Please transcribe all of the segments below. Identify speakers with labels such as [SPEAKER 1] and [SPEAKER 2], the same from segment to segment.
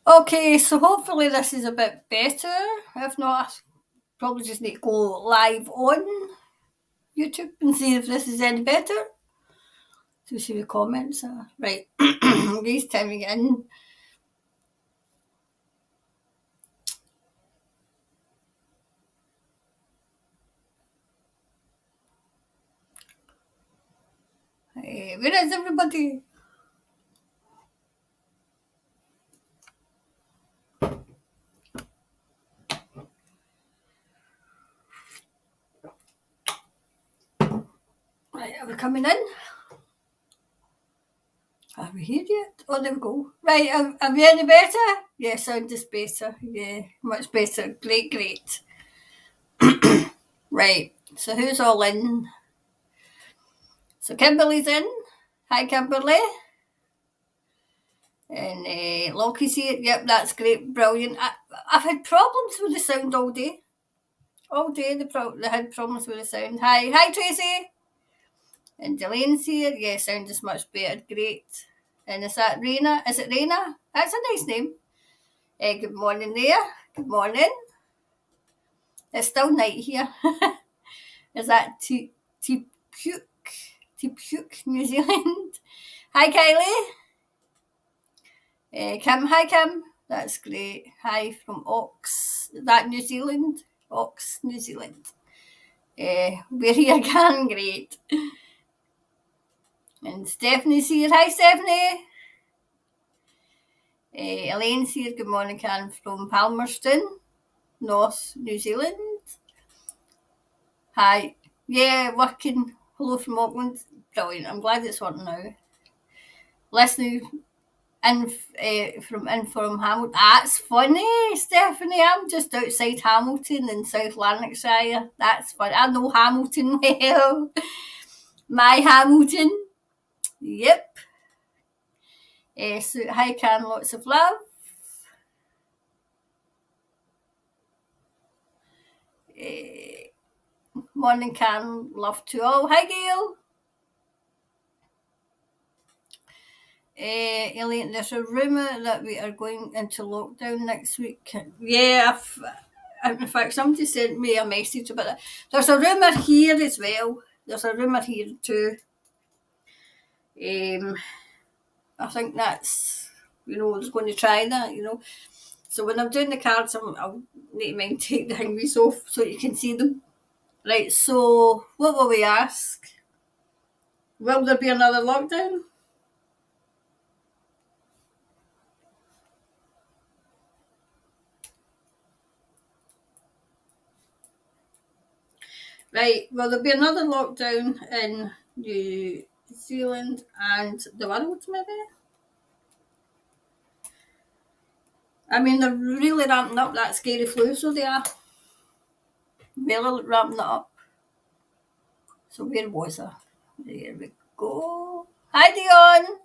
[SPEAKER 1] Okay, so hopefully this is a bit better. If not, I probably just need to go live on YouTube and see if this is any better. To see the comments are. Right, these timing in. Where is everybody? Right, are we coming in? Are we here yet? Oh, there we go. Right, are we any better? Yeah, sound is better. Yeah, much better. Great, great. Right, so who's all in? So Kimberly's in. Hi, Kimberly. And Lockie's here. Yep, that's great, brilliant. I've had problems with the sound all day. All day they had problems with the sound. Hi Tracy. And Delaine's here. Yeah, sound is much better. Great. And is that Raina? Is it Raina? That's a nice name. Good morning there. Good morning. It's still night here. Is that Tipuk, New Zealand? Hi Kylie. Kim, hi Kim. That's great. Hi from Ox. Is that New Zealand? Ox, New Zealand. We're here again. Great. And Stephanie's here. Hi Stephanie. Elaine's here. Good morning, Karen from Palmerston, North New Zealand. Hi. Yeah, working. Hello from Auckland. Brilliant. I'm glad it's working now. Listening from Hamilton. That's funny, Stephanie. I'm just outside Hamilton in South Lanarkshire. That's fun. I know Hamilton well. My Hamilton. Yep. So hi, Karen. Lots of love. Morning, Karen. Love to all. Hi, Gail. Elaine, there's a rumour that we are going into lockdown next week. Yeah, in fact, somebody sent me a message about that. There's a rumour here as well. There's a rumour here too. I think that's, I was going to try that. So when I'm doing the cards, I'll need to take the thingies off so you can see them. Right, so what will we ask? Will there be another lockdown? Right, will there be another lockdown in New Zealand and the world, maybe? I mean, they're really ramping up that scary flu, so they are. Really ramping it up. So where was I? There we go. Hi, Dion.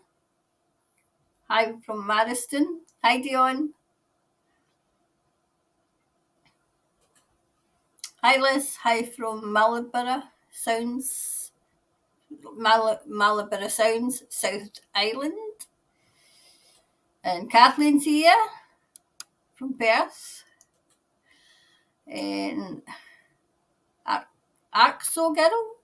[SPEAKER 1] Hi from Mariston. Hi, Dion. Hi, Liz. Hi from Marlborough Sounds. Marlborough Sounds, South Island. And Kathleen's here from Perth. And Axo Girl.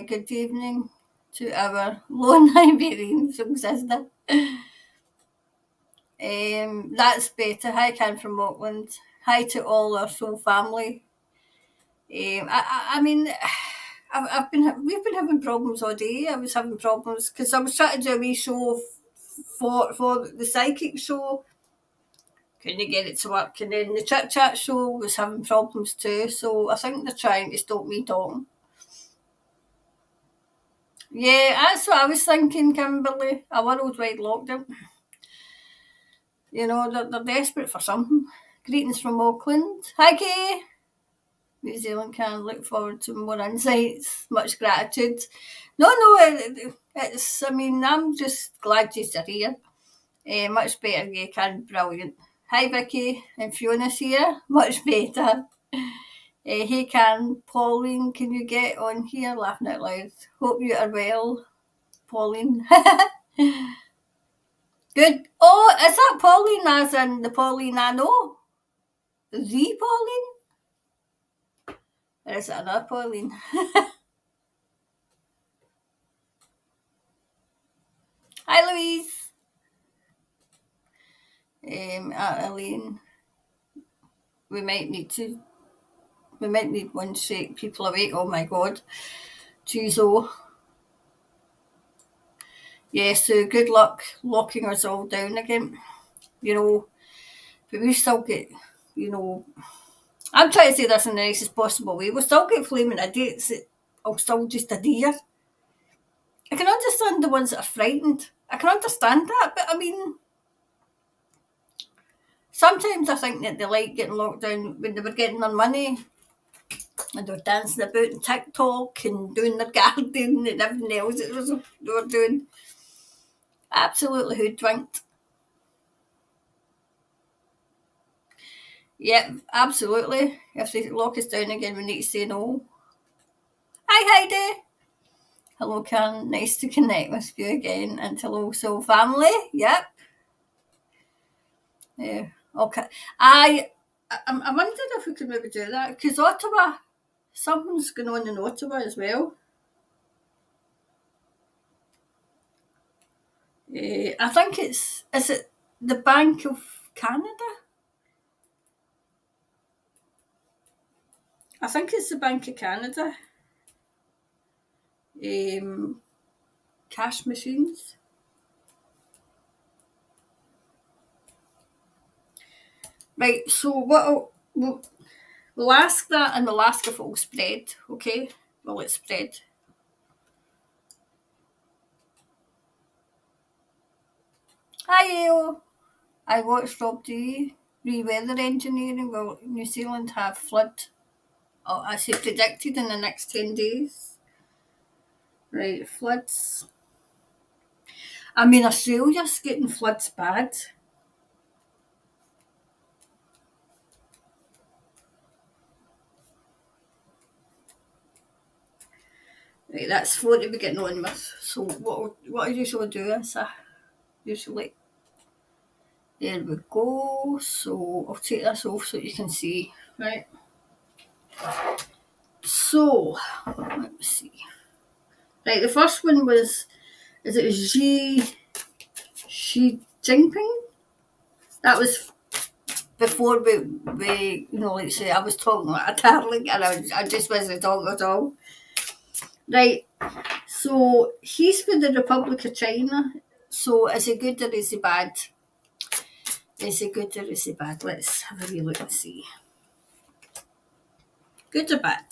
[SPEAKER 1] Good evening to our lone Iberian sister. That's better. Hi, Karen from Auckland. Hi to all our soul family. I mean, we've been having problems all day. I was having problems because I was trying to do a wee show for the psychic show. Couldn't get it to work, and then the chit chat show was having problems too. So I think they're trying to stop me talking. Yeah, that's what I was thinking, Kimberly. A worldwide lockdown. They're desperate for something. Greetings from Auckland. Hi, Kay. New Zealand can look forward to more insights. Much gratitude. No, it's. I mean, I'm just glad you're here. Much better, you can. Brilliant. Hi, Vicky and Fiona's here. Much better. Hey, Pauline, can you get on here? Laughing out loud. Hope you are well, Pauline. Good. Oh, is that Pauline as in the Pauline I know? The Pauline? Or is it another Pauline? Hi, Louise. Elaine. We might need to. We might need one to shake people awake. Oh my god. Jeez, oh. Yeah, so good luck locking us all down again. You know, but we still get, you know, I'm trying to say this in the nicest possible way. We still get flaming idiots that will still just adhere. I can understand the ones that are frightened. I can understand that, but I mean, sometimes I think that they like getting locked down when they were getting their money and they were dancing about on TikTok and doing their gardening and everything else they were doing. Absolutely hoodwinked. Yep, absolutely. If they lock us down again, we need to say no. Hi, Heidi. Hello, Karen. Nice to connect with you again. And hello, Soul Family. Yep. Yeah. Okay. I wondered if we could maybe do that because Ottawa, something's going on in Ottawa as well. I think is it the Bank of Canada? I think it's the Bank of Canada. Um, Cash machines. Right. So we'll ask that and we'll ask if it will spread. Okay. Will it spread? Hi, Eo. I watched Rob D. Re-weather engineering. Will New Zealand have flood? Oh, as he predicted in the next 10 days. Right, floods. I mean, Australia's getting floods bad. Right, that's what we're getting on with. So what I usually do is I usually, there we go. So I'll take this off so you can see. Right. So let's see. Right, the first one was, is it Xi Jinping? That was before we like say I was talking like a darling and I just wasn't talking at all. Right. So he's for the Republic of China. So is he good or is he bad? Is he good or is he bad? Let's have a wee look and see. Good or bad?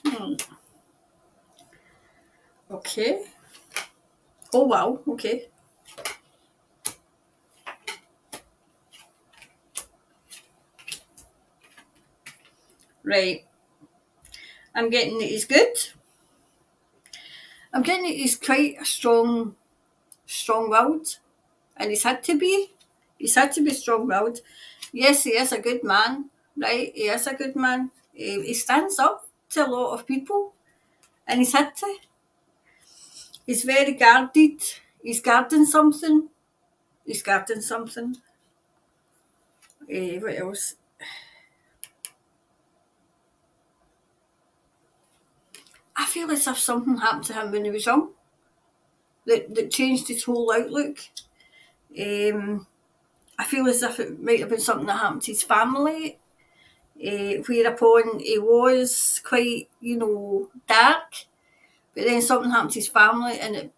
[SPEAKER 1] Hmm. Okay. Oh wow. Okay. Right. I'm getting that he's good. I'm getting that he's quite a strong-willed, and he's had to be. He's had to be strong-willed. Yes, he is a good man, right? He is a good man. He stands up to a lot of people, and he's had to. He's very guarded. He's guarding something. He's guarding something. What else? I feel as if something happened to him when he was young that changed his whole outlook. I feel as if it might have been something that happened to his family, whereupon he was quite, dark. But then something happened to his family and it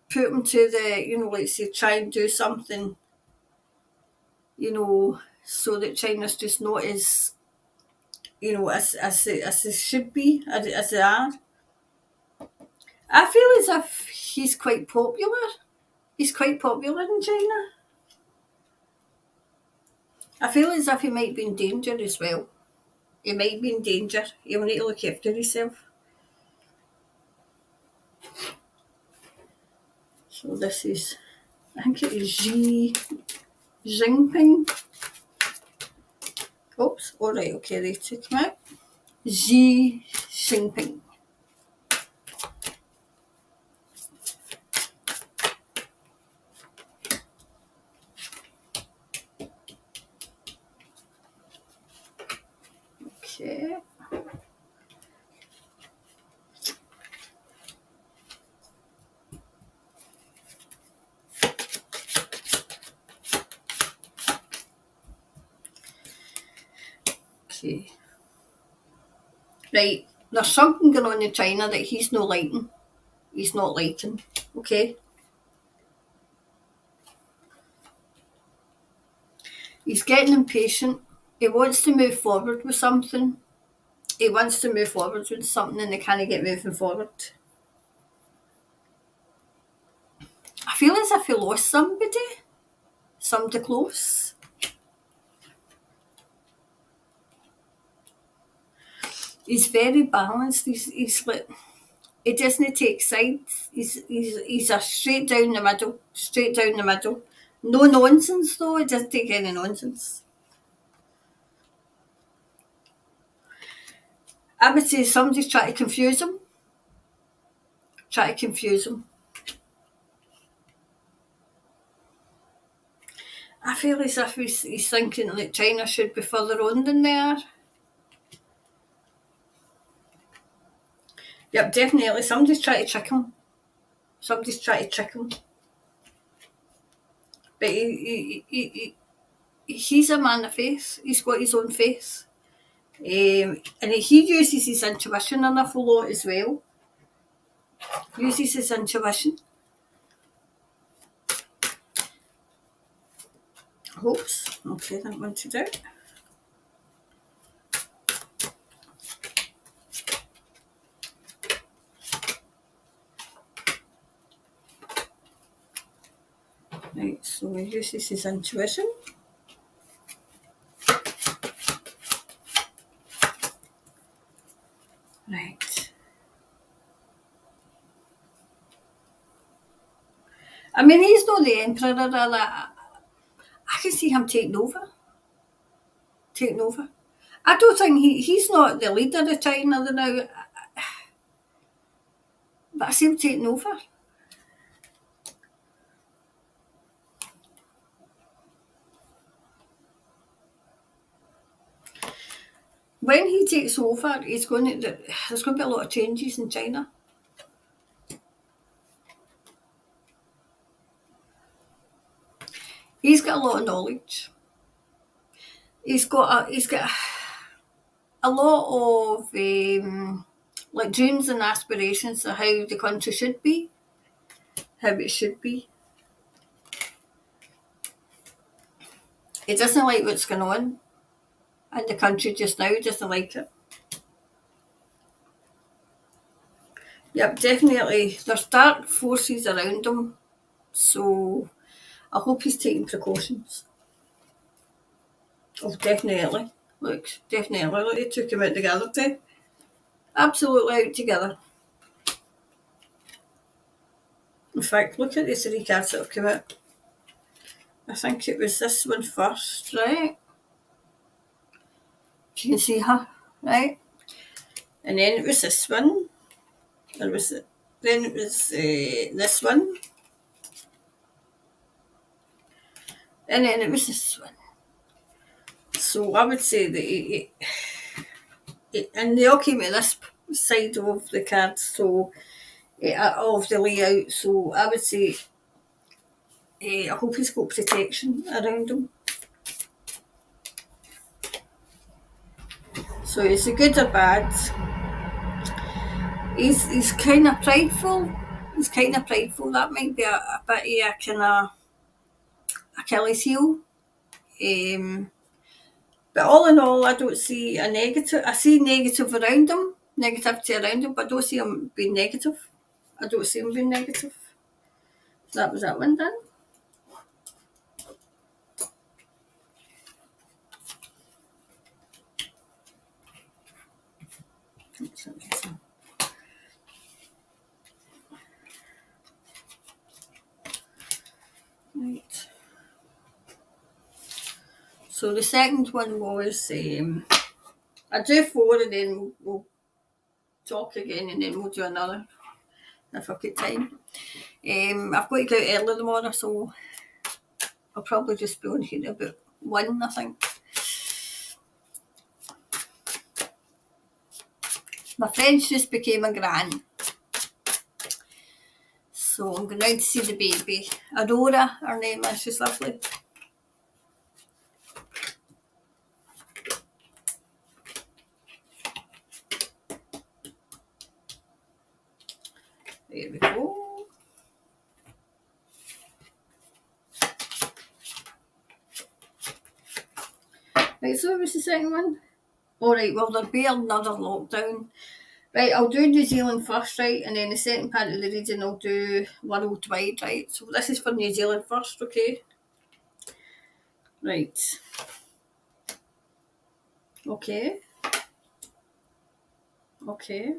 [SPEAKER 1] put him to the, like say, try and do something, so that China's just not as, as they should be, as they are. I feel as if he's quite popular. He's quite popular in China. I feel as if he might be in danger as well. He might be in danger. He'll need to look after himself. So this is, I think it is Xi Jinping. Oops, alright, okay, they took him out. Xi Jinping. Okay. Okay. Right, there's something going on in China that he's not liking. He's not liking, okay? He's getting impatient. He wants to move forward with something. He wants to move forward with something and they can't get moving forward. I feel as if he lost somebody close. He's very balanced. He's like, he doesn't take sides. He's a straight down the middle. No nonsense though. He doesn't take any nonsense. I would say somebody's trying to confuse him. I feel as if he's thinking that China should be further on than they are. Yep, definitely. Somebody's trying to trick him. But he's a man of faith. He's got his own faith. And he uses his intuition an awful lot as well. Uses his intuition. Oops. Okay, that one to do. Right, so he uses his intuition. Right. I mean, he's not the emperor or that. I can see him taking over. I don't think he's not the leader of China now, but I see him taking over. When he takes over, there's going to be a lot of changes in China. He's got a lot of knowledge. He's got a lot of like dreams and aspirations of how the country should be, how it should be. He doesn't like what's going on in the country just now. He doesn't like it. Yep, definitely. There's dark forces around him, so I hope he's taking precautions. Oh, definitely. Look, definitely. Look, they took him out together too. Absolutely out together. In fact, look at the three cards that have come out. I think it was this one first, right? You can see her, right? And then it was this one. Then it was this one. And then it was this one. So I would say that and they all came at this side of the card, so of the layout. So I would say I hope he's got protection around him. So is it good or bad? He's kind of prideful. That might be a bit of a kind of Achilles heel. But all in all, I don't see a negative. I see negativity around him, but I don't see him being negative. That was that one done. So the second one was, I do 4 and then we'll talk again and then we'll do another if I've got time. I've got to go out early tomorrow, so I'll probably just be on here about 1, I think. My friend just became a gran, so I'm going round to see the baby. Aurora, her name is, she's lovely. There we go. Right, so what was the second one? Alright, well there'll be another lockdown. Right, I'll do New Zealand first, right, and then the second part of the reading I'll do worldwide, right? So this is for New Zealand first, okay? Right. Okay. Okay.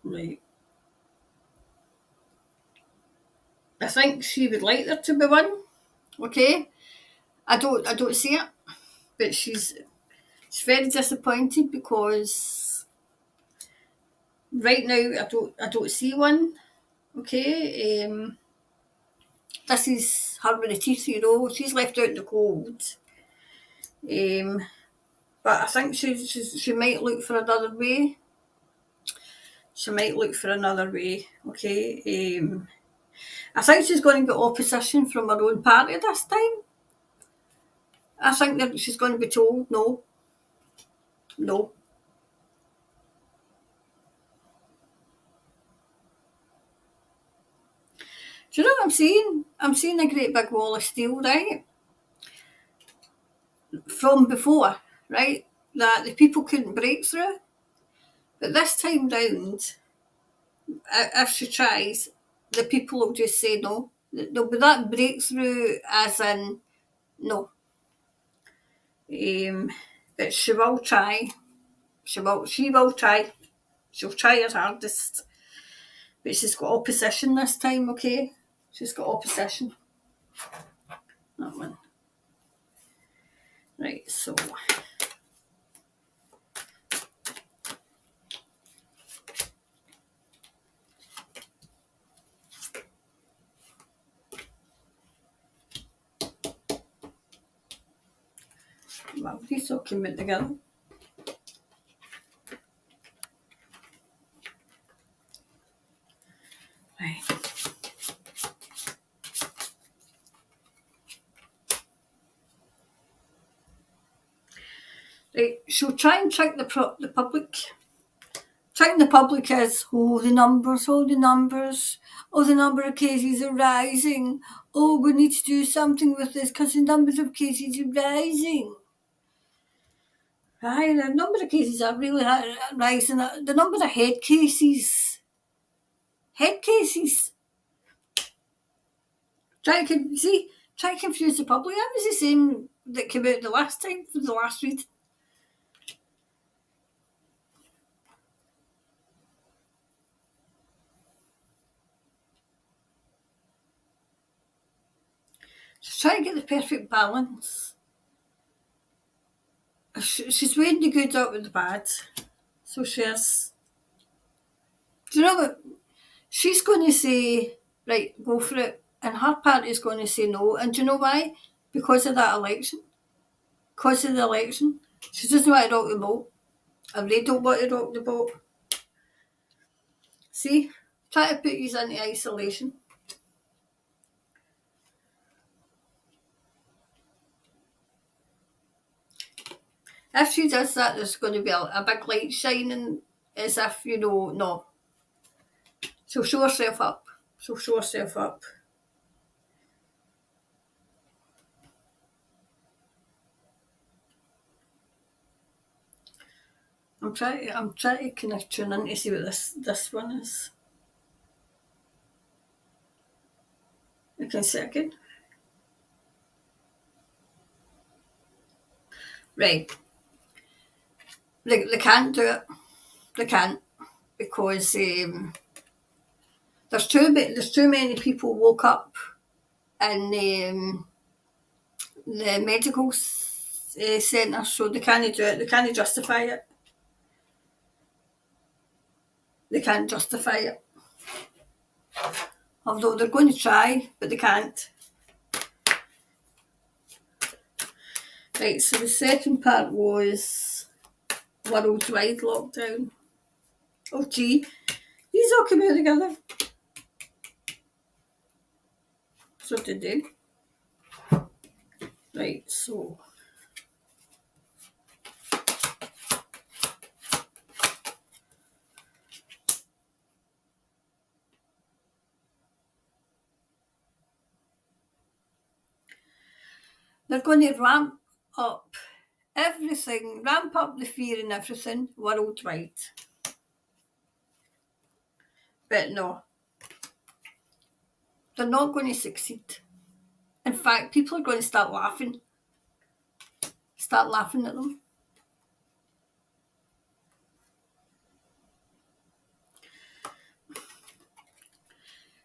[SPEAKER 1] Right. I think she would like there to be one. Okay. I don't see it, but she's very disappointed because right now I don't see one. Okay. This is her with the teeth, you know. She's left out in the cold. But I think she might look for another way. She might look for another way. Okay. I think she's going to get opposition from her own party this time. I think that she's going to be told no. No. Do you know what I'm seeing? I'm seeing a great big wall of steel, right? From before, right? That the people couldn't break through. But this time round, if she tries, the people will just say no. There'll be that breakthrough as in no. But she will try. She will try. She'll try her hardest. But she's got opposition this time, okay? She's got opposition. That one. Right, so. Well, these all came in together. Right. Right, she'll try and trick the public. Tricking the public is, oh, the numbers, oh, the numbers, oh, the number of cases are rising. Oh, we need to do something with this because the numbers of cases are rising. Right, the number of cases are really rising. The number of head cases. Try to confuse the public. That was the same that came out the last time for the last read. She's trying to get the perfect balance. She's weighing the good out with the bad. So she is. Do you know what? She's going to say, right, go for it. And her party's going to say no. And do you know why? Because of that election. Because of the election. She doesn't want to rock the boat. And they don't want to rock the boat. See? Try to put you into isolation. If she does that, there's going to be a big light shining as if, no. She'll show herself up. I'm trying to kind of tune in to see what this one is. I can see it again. Right. They can't do it. They can't because There's too many people woke up in the medical centre, so they can't do it. They can't justify it. They can't justify it. Although they're going to try, but they can't. Right, so the second part was worldwide lockdown. Oh gee, these all come out together. So did they. Right, so they're going to ramp up everything, ramp up the fear and everything worldwide. But no, they're not going to succeed. In fact, people are going to start laughing at them.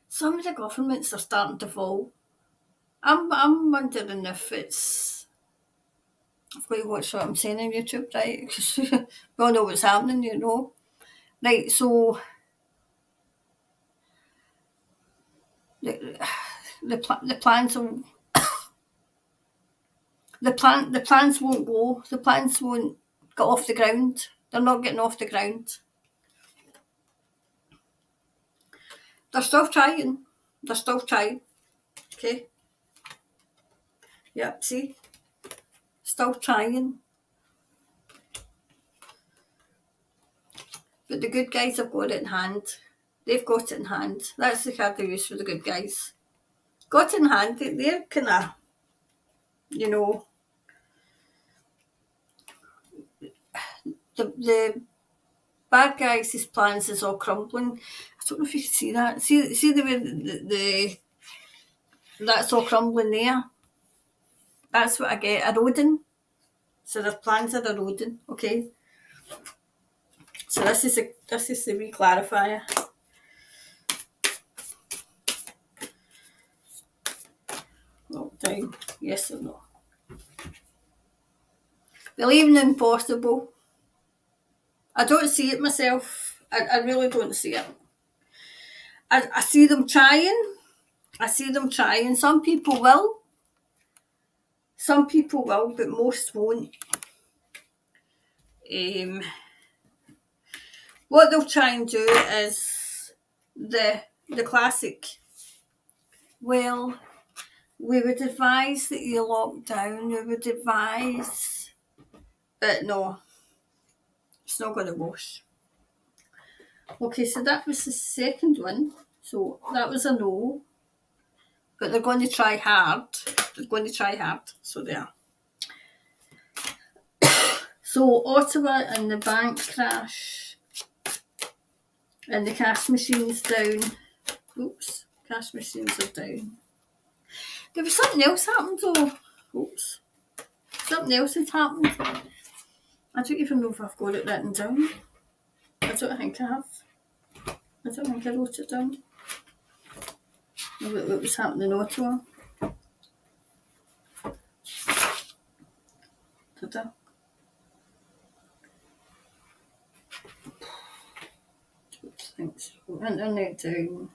[SPEAKER 1] Some of the governments are starting to fall. I'm wondering if it's... I've got to watch what I'm saying on YouTube, right? Because we all know what's happening, you know. Right, so the plans will... The plans won't go. The plans won't get off the ground. They're not getting off the ground. They're still trying. They're still trying. Okay. Yep, see? Still trying. But the good guys have got it in hand. They've got it in hand. That's the card they use for the good guys. Got it in hand. They're kind of, you know, the bad guys' plans is all crumbling. I don't know if you can see that. See the way the that's all crumbling there. That's what I get, eroding. So their plans are eroding, okay? So this is the wee clarifier. Lockdown, yes or no? Believing impossible. I don't see it myself. I really don't see it. I see them trying. Some people will. Some people will, but most won't. What they'll try and do is the classic. Well, we would advise that you lock down. We would advise, but no, it's not going to wash. Okay, so that was the second one. So that was a no. But they're going to try hard. So there. So Ottawa and the bank crash. And the cash machines down. Oops, cash machines are down. There was something else happened though. Oops. Something else had happened. I don't even know if I've got it written down. I don't think I have. I don't think I wrote it down. What was happening in Ottawa. Did I? Thanks. Internet down.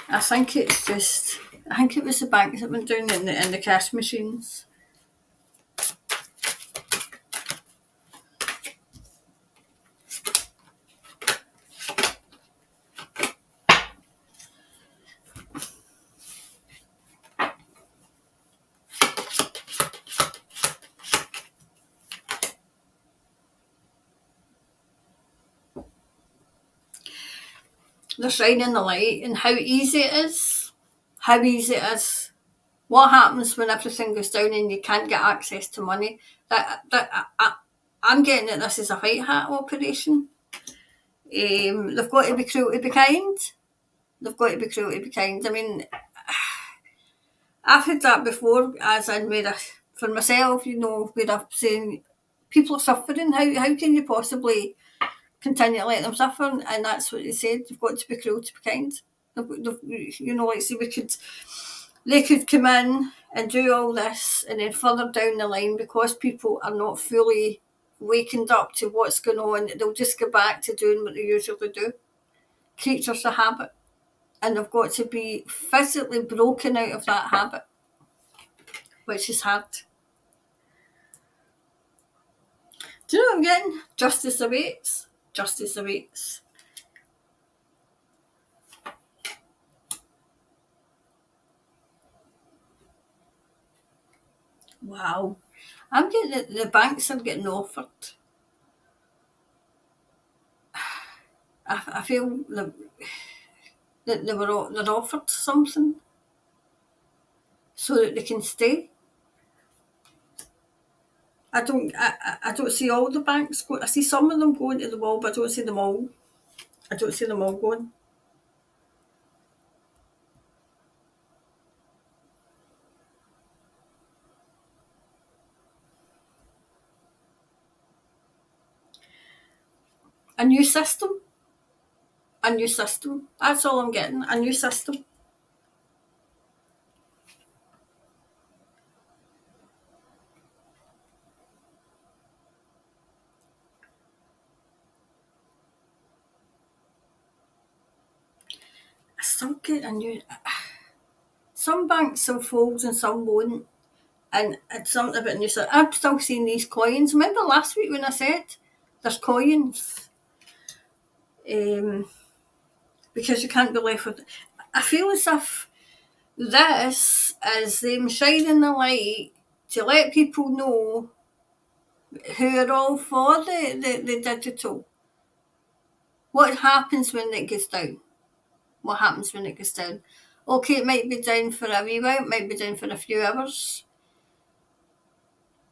[SPEAKER 1] I think it was the banks that went down in the cash machines. They're shining the light and how easy it is. What happens when everything goes down and you can't get access to money? I'm getting that this is a white hat operation. They've got to be cruel to be kind. I mean, I've had that before, as in for myself, you know, where I've seen People are suffering. How can you possibly continue to let them suffer? And that's what they said. You've got to be cruel to be kind. Like say they could come in and do all this, and then further down the line, because people are not fully wakened up to what's going on, they'll just go back to doing what they usually do. Creatures of habit. And they've got to be physically broken out of that habit, which is hard. Do you know what I'm getting? Justice awaits. Justice awaits. Wow. I'm getting the banks are getting offered. I feel that they're offered something so that they can stay. I don't see all the banks go. I see some of them going to the wall, but I don't see them all. I don't see them all going. A new system. A new system. That's all I'm getting. A new system. I still get a new. Some banks will fold and some won't. And it's something about new system. I'm still seeing these coins. Remember last week when I said there's coins? Because you can't be left with. I feel as if this is them shining the light to let people know who are all for the digital. What happens when it goes down? What happens when it goes down? Okay, it might be down for a wee while, it might be down for a few hours.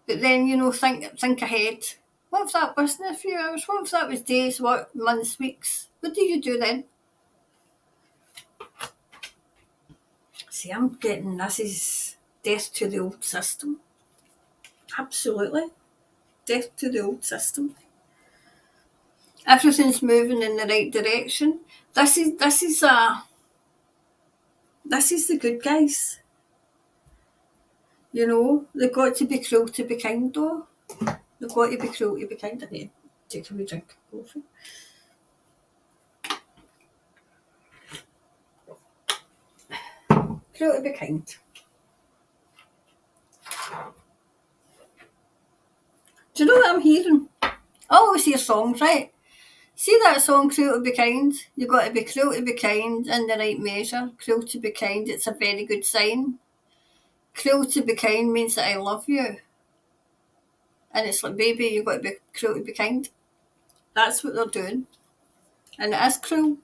[SPEAKER 1] But then, think ahead. What if that wasn't a few hours? What if that was days, months, weeks? What do you do then? See, I'm getting this is death to the old system. Absolutely. Death to the old system. Everything's moving in the right direction. This is the good guys. They've got to be cruel to be kind though. They've got to be cruel to be kind. I need to take a wee drink of coffee. Cruel to be kind. Do you know what I'm hearing? I always hear songs, right? See that song, Cruel to be kind? You've got to be cruel to be kind in the right measure. Cruel to be kind, it's a very good sign. Cruel to be kind means that I love you. And it's like, baby, you've got to be cruel to be kind. That's what they're doing. And it is cruel.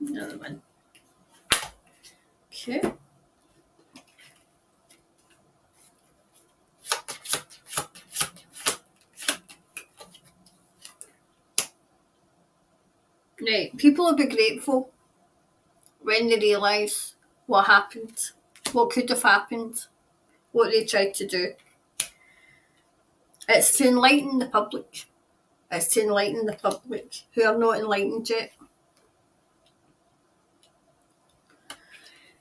[SPEAKER 1] Another one. Okay. Right, people will be grateful when they realise what happened, what could have happened, what they tried to do. It's to enlighten the public. It's to enlighten the public who are not enlightened yet.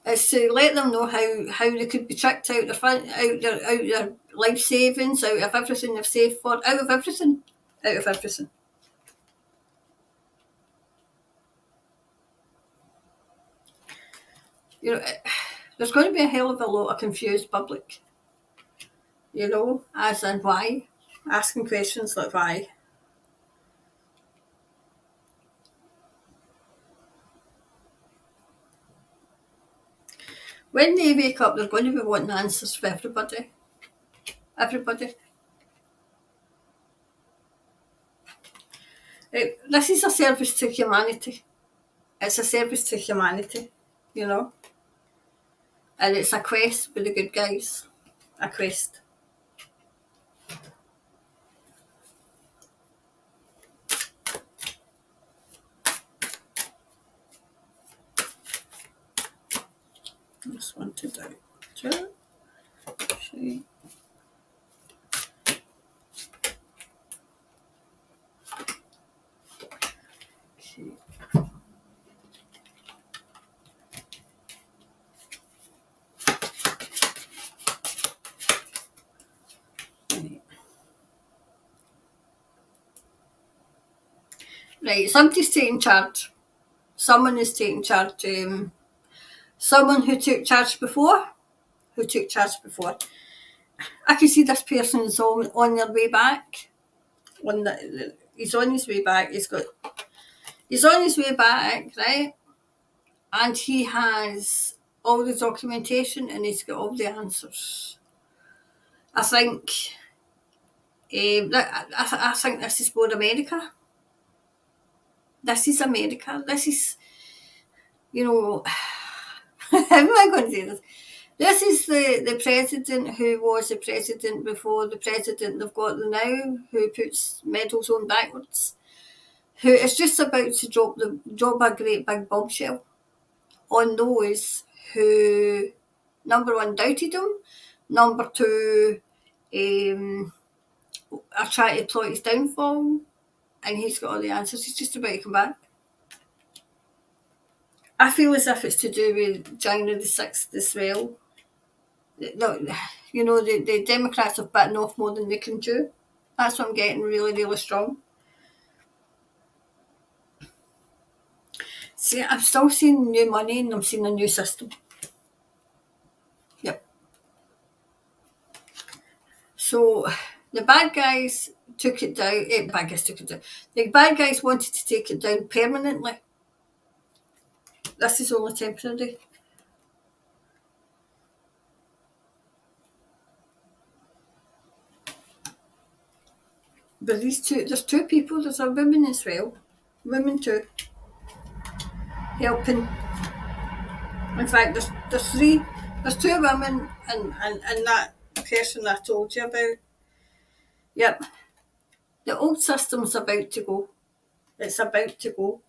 [SPEAKER 1] It's to let them know how they could be tricked out their life savings, out of everything they've saved for, out of everything. There's going to be a hell of a lot of confused public. As in why? Asking questions like why. When they wake up, they're going to be wanting answers for everybody. Everybody. This is a service to humanity. It's a service to humanity, And it's a quest with the good guys. A quest. Just wanted out. Sure. See. Okay. Right, somebody's taking charge. Someone is taking charge. Someone who took charge before. I can see this person is on their way back. He's on his way back. He's on his way back, right? And he has all the documentation and he's got all the answers. I think. I think this is for America. This is America. This is, how am I going to say this? This is the president who was the president before the president they've got now, who puts medals on backwards, who is just about to drop a great big bombshell on those who, number one, doubted him, number two, are trying to plot his downfall, and he's got all the answers. He's just about to come back. I feel as if it's to do with January the 6th as well. The Democrats have bitten off more than they can chew. That's what I'm getting really, really strong. See, I'm still seeing new money and I'm seeing a new system. Yep. So the bad guys took it down. The bad guys wanted to take it down permanently. This is only temporary. But there's two people, there's a woman as well. Women too. Helping. In fact, there's three. There's two women and that person I told you about. Yep. The old system's about to go. It's about to go.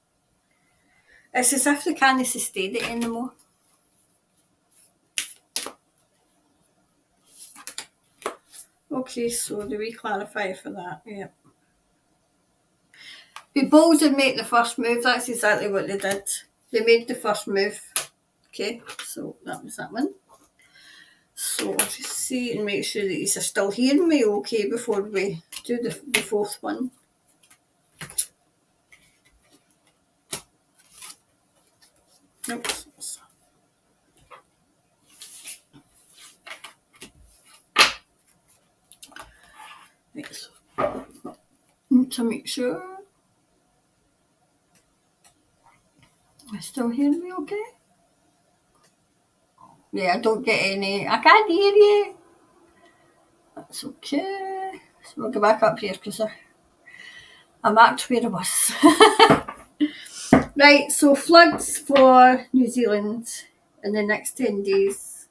[SPEAKER 1] It's as if they can't sustain it anymore. Okay, so do we clarify for that? Yeah. Be bold and make the first move. That's exactly what they did. They made the first move. Okay, so that was that one. So I'll just see and make sure that you're still hearing me okay before we do the fourth one. Oops. Right. To make sure. Are you still hearing me okay? Yeah, I don't get any. I can't hear you. That's okay. So we'll go back up here because I'm at where I was. Right, so floods for New Zealand in the next 10 days.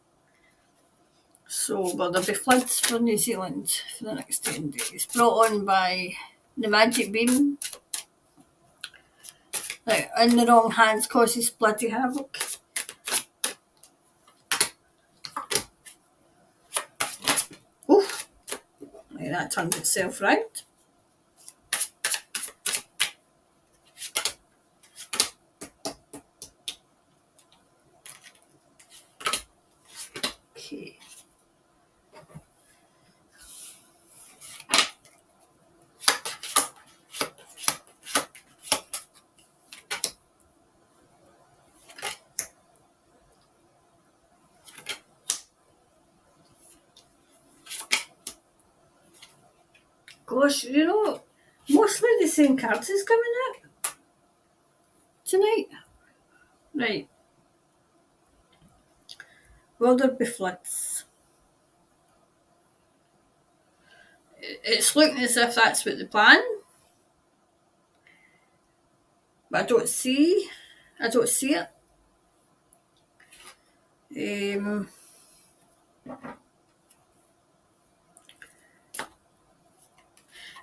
[SPEAKER 1] So, well, there'll be floods for New Zealand for the next 10 days, brought on by the magic beam. Like, in the wrong hands causes bloody havoc. Oof. Right, that turned itself right. Okay. Gosh, mostly the same cards is coming up tonight. Right. Will there be floods? It's looking as if that's what the plan. But I don't see it.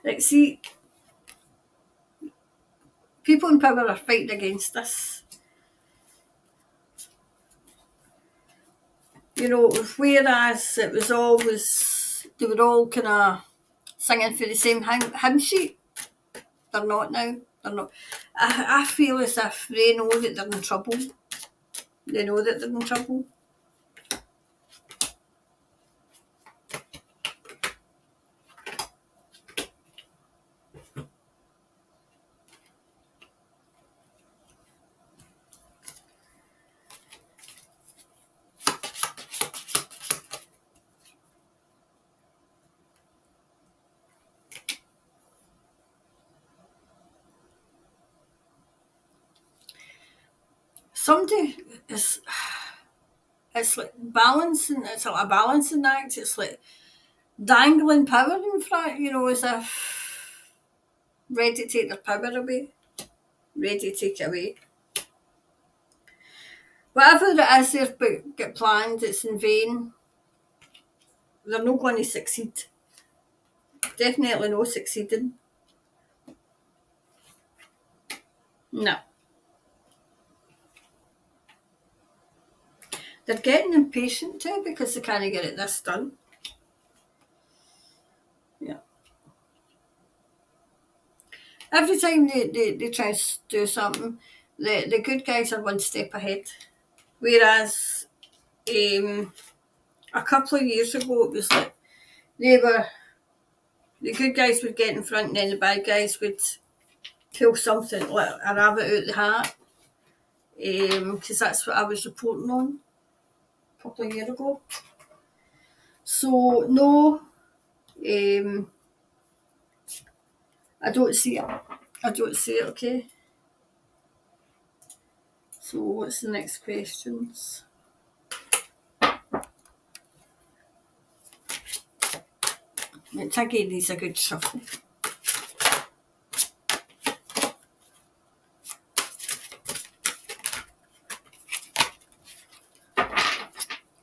[SPEAKER 1] Like, see, people in power are fighting against this. You know, whereas it was always, they were all kind of singing for the same hymn sheet. They're not now. They're not. I feel as if they know that they're in trouble. They know that they're in trouble. Somebody is, it's like balancing, it's like a balancing act. It's like dangling power in front, you know, as if ready to take their power away, ready to take it away. Whatever it is they've got planned, it's in vain. They're not going to succeed. Definitely no succeeding. No. They're getting impatient too because they can't get it this done. Yeah. Every time they try to do something, the good guys are one step ahead. Whereas a couple of years ago it was like the good guys would get in front and then the bad guys would pull something like a rabbit out the hat. Because that's what I was reporting on a couple of years ago. So no, I don't see it. I don't see it, okay? So what's the next questions? Let's give these a good shuffle.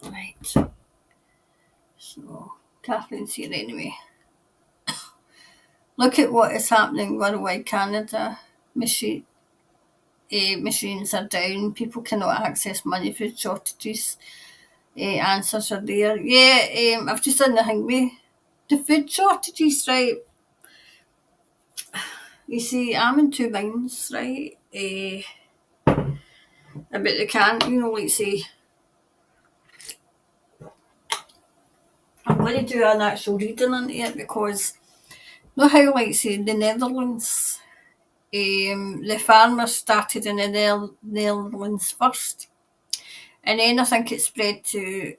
[SPEAKER 1] Right. So Kathleen's here anyway. Look at what is happening worldwide. Canada machines are down. People cannot access money. Food shortages. Answers are there. Yeah, I've just done the thing with the food shortages, right? You see, I'm in two minds, right? About the can, you know, like say, I'm going to do an actual reading into it because, you know how, like say, the Netherlands, the farmers started in the Netherlands first, and then I think it spread to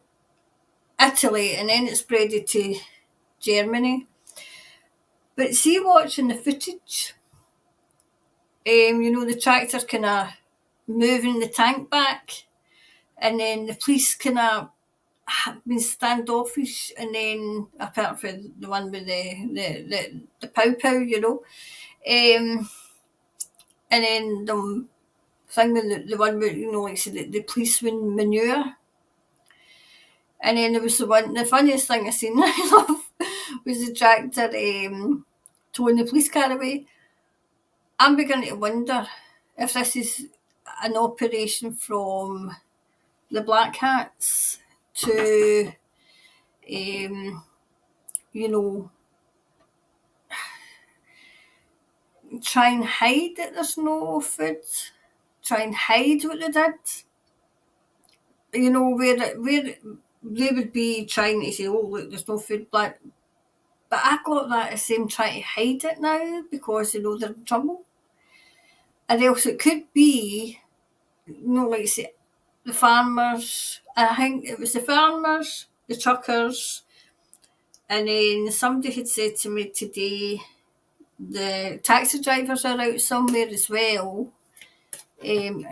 [SPEAKER 1] Italy, and then it spread to Germany. But see, watching the footage, you know, the tractor kind of moving the tank back, and then the police kind of been standoffish, and then apart from the one with the pow pow, you know, and then the thing with the one with, you know, like so the policeman manure, and then there was the funniest thing I seen I love was the tractor towing the police car away. I'm beginning to wonder if this is an operation from the Black Hats to, you know, try and hide that there's no food, try and hide what they did. You know, where they would be trying to say, oh, look, there's no food, but I got that as them trying to hide it now because they know they're in trouble. And else it could be, you know, like say, the farmers, I think it was the farmers, the truckers, and then somebody had said to me today, the taxi drivers are out somewhere as well.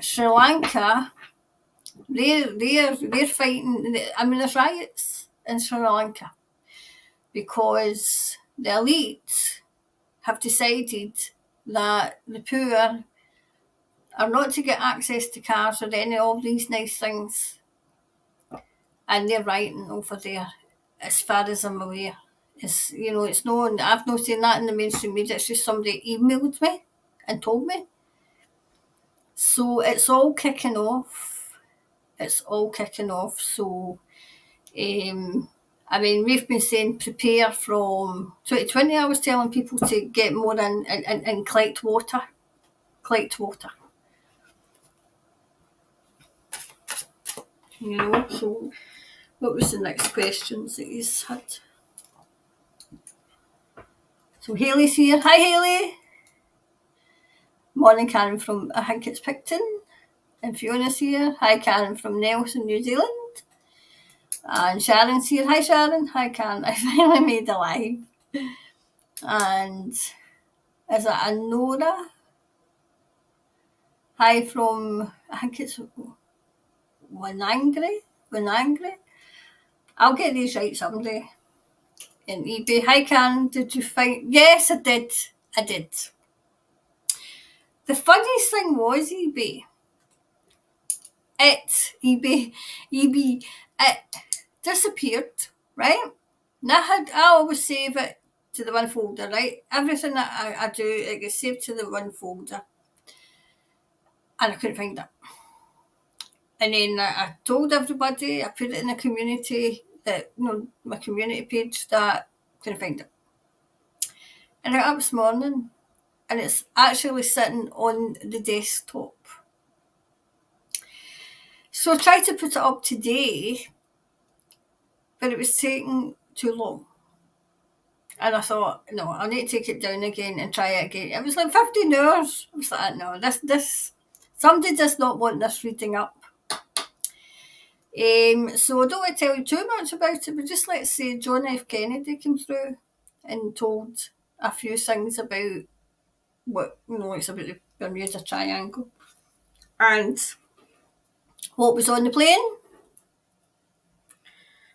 [SPEAKER 1] Sri Lanka, they're fighting. I mean, there's riots in Sri Lanka because the elite have decided that the poor are not to get access to cars or any of these nice things, and they're rioting over there. As far as I'm aware, it's, you know, it's known. I've not seen that in the mainstream media. It's just somebody emailed me and told me. So it's all kicking off. It's all kicking off. So I mean, we've been saying prepare from 2020. I was telling people to get more in and collect water. Collect water. You know, so what was the next questions that he's had? So Hayley's here. Hi, Hayley. Morning, Karen from, I think it's Picton. And Fiona's here. Hi, Karen from Nelson, New Zealand. And Sharon's here. Hi, Sharon. Hi, Karen. I finally made a live. And is it Anora? Hi from, I think it's Wanangri. I'll get these right someday. In eBay. Hi, Karen. Did you find? Yes, I did. The funniest thing was eBay. It disappeared, right? And I always save it to the one folder, right? Everything that I do, it gets saved to the one folder. And I couldn't find it. And then I told everybody, I put it in the community, my community page, that I couldn't find it. And I got up this morning, and it's actually sitting on the desktop. So I tried to put it up today, but it was taking too long. And I thought, no, I'll need to take it down again and try it again. It was like 15 hours. I was like, no, this somebody does not want this reading up. So I don't want to tell you too much about it, but just let's say John F. Kennedy came through and told a few things about it's about the Bermuda Triangle. And what was on the plane.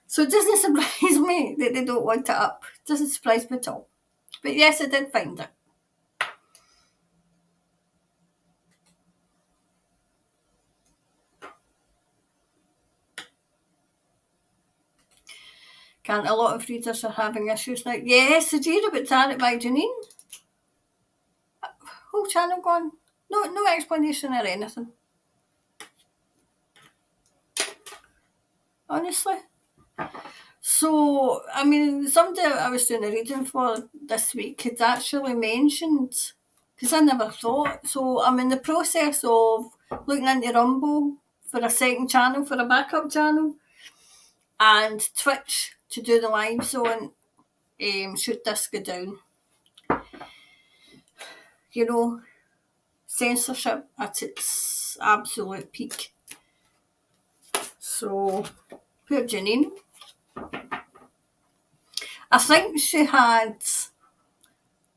[SPEAKER 1] So it doesn't surprise me that they don't want it up. It doesn't surprise me at all. But yes, I did find it. Can't a lot of readers are having issues now? Yes, did you hear about Tarot by Janine? Whole channel gone. No explanation or anything. Honestly. So, I mean, somebody I was doing a reading for this week had actually mentioned, because I never thought, so I'm in the process of looking into Rumble for a second channel, for a backup channel, and Twitch to do the lives on, should this go down. You know, censorship at its absolute peak. So, poor Janine. I think she had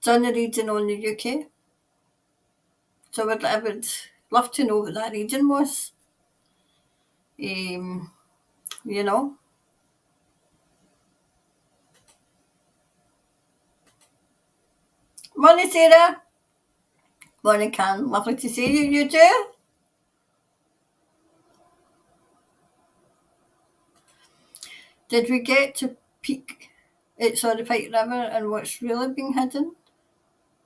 [SPEAKER 1] done a reading on the UK. So I would love to know what that reading was. You know. Morning, Sarah. Morning, Can. Lovely to see you. You too. Did we get to peak? It's on the Pike River and what's really being hidden?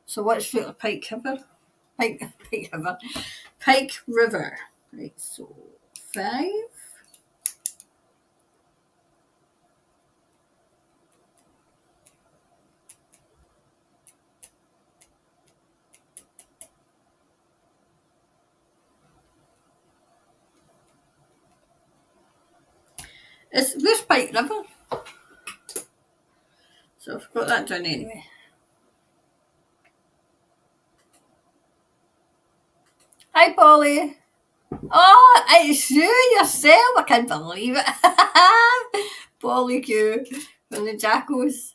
[SPEAKER 1] So what's really Pike River? Pike River. Pike River. Right, so 5. Where's Pike River? So I've got that down anyway. Hi, Polly. Oh, it's you yourself. I can't believe it. Polly Q from the Jackals.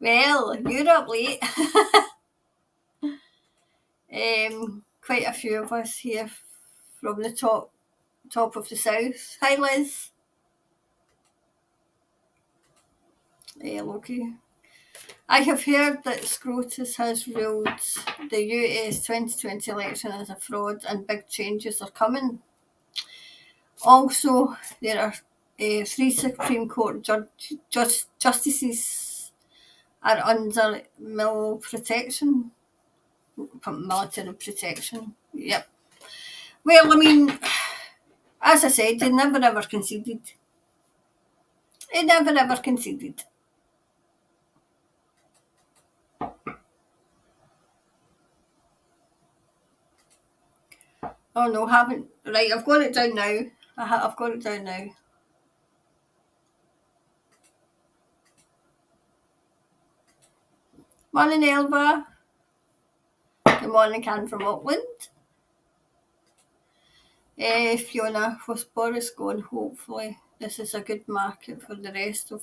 [SPEAKER 1] Well, you're up late. Quite a few of us here from the top of the south. Hi, Liz. Loki. I have heard that SCOTUS has ruled the US 2020 election as a fraud and big changes are coming. Also, there are 3 Supreme Court justices are under military protection. Yep. Well, I mean, as I said, they never ever conceded. He never ever conceded. Oh no, haven't. Right, I've got it down now. I've got it down now. Morning, Elba. Good morning, Can from Auckland. Fiona, with Boris gone, hopefully this is a good market for the rest of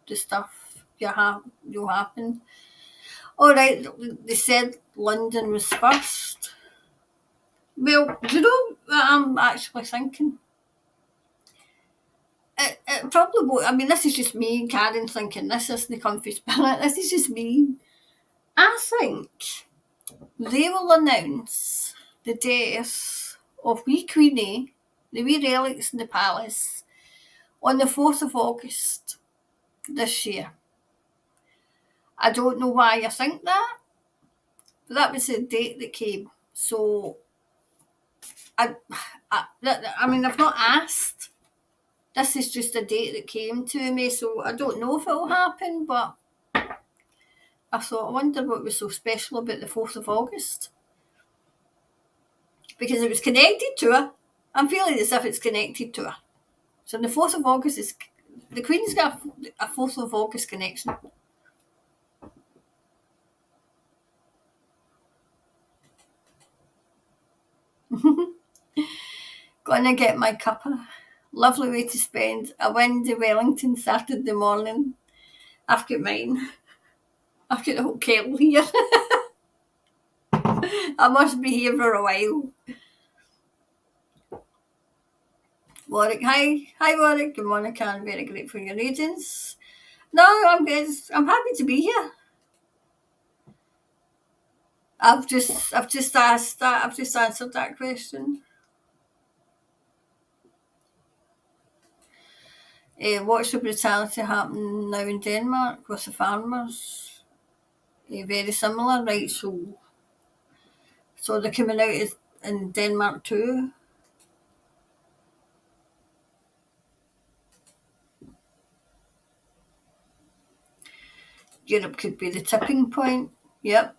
[SPEAKER 1] the stuff you'll happen. Alright, they said London was first. Well, do you know what I'm actually thinking? It probably won't. I mean, this is just me, Karen, thinking this isn't the comfy spirit. This is just me. I think they will announce the death of wee Queenie, the wee relics in the palace, on the 4th of August this year. I don't know why I think that, but that was the date that came. So, I mean, I've not asked. This is just a date that came to me, so I don't know if it'll happen, but I thought, I wonder what was so special about the 4th of August. Because it was connected to her. I'm feeling as if it's connected to her. So the 4th of August is, the Queen's got a 4th of August connection. Gonna get my cuppa. Lovely way to spend a windy Wellington Saturday morning. I've got mine. I've got the whole kettle here. I must be here for a while. Warwick, hi. Hi, Warwick. Good morning, Karen. Very grateful for your readings. No, I'm good. I'm happy to be here. I've just asked that. I've just answered that question. What's the brutality happening now in Denmark with the farmers? Very similar, right? So they're coming out in Denmark too. Europe could be the tipping point. Yep.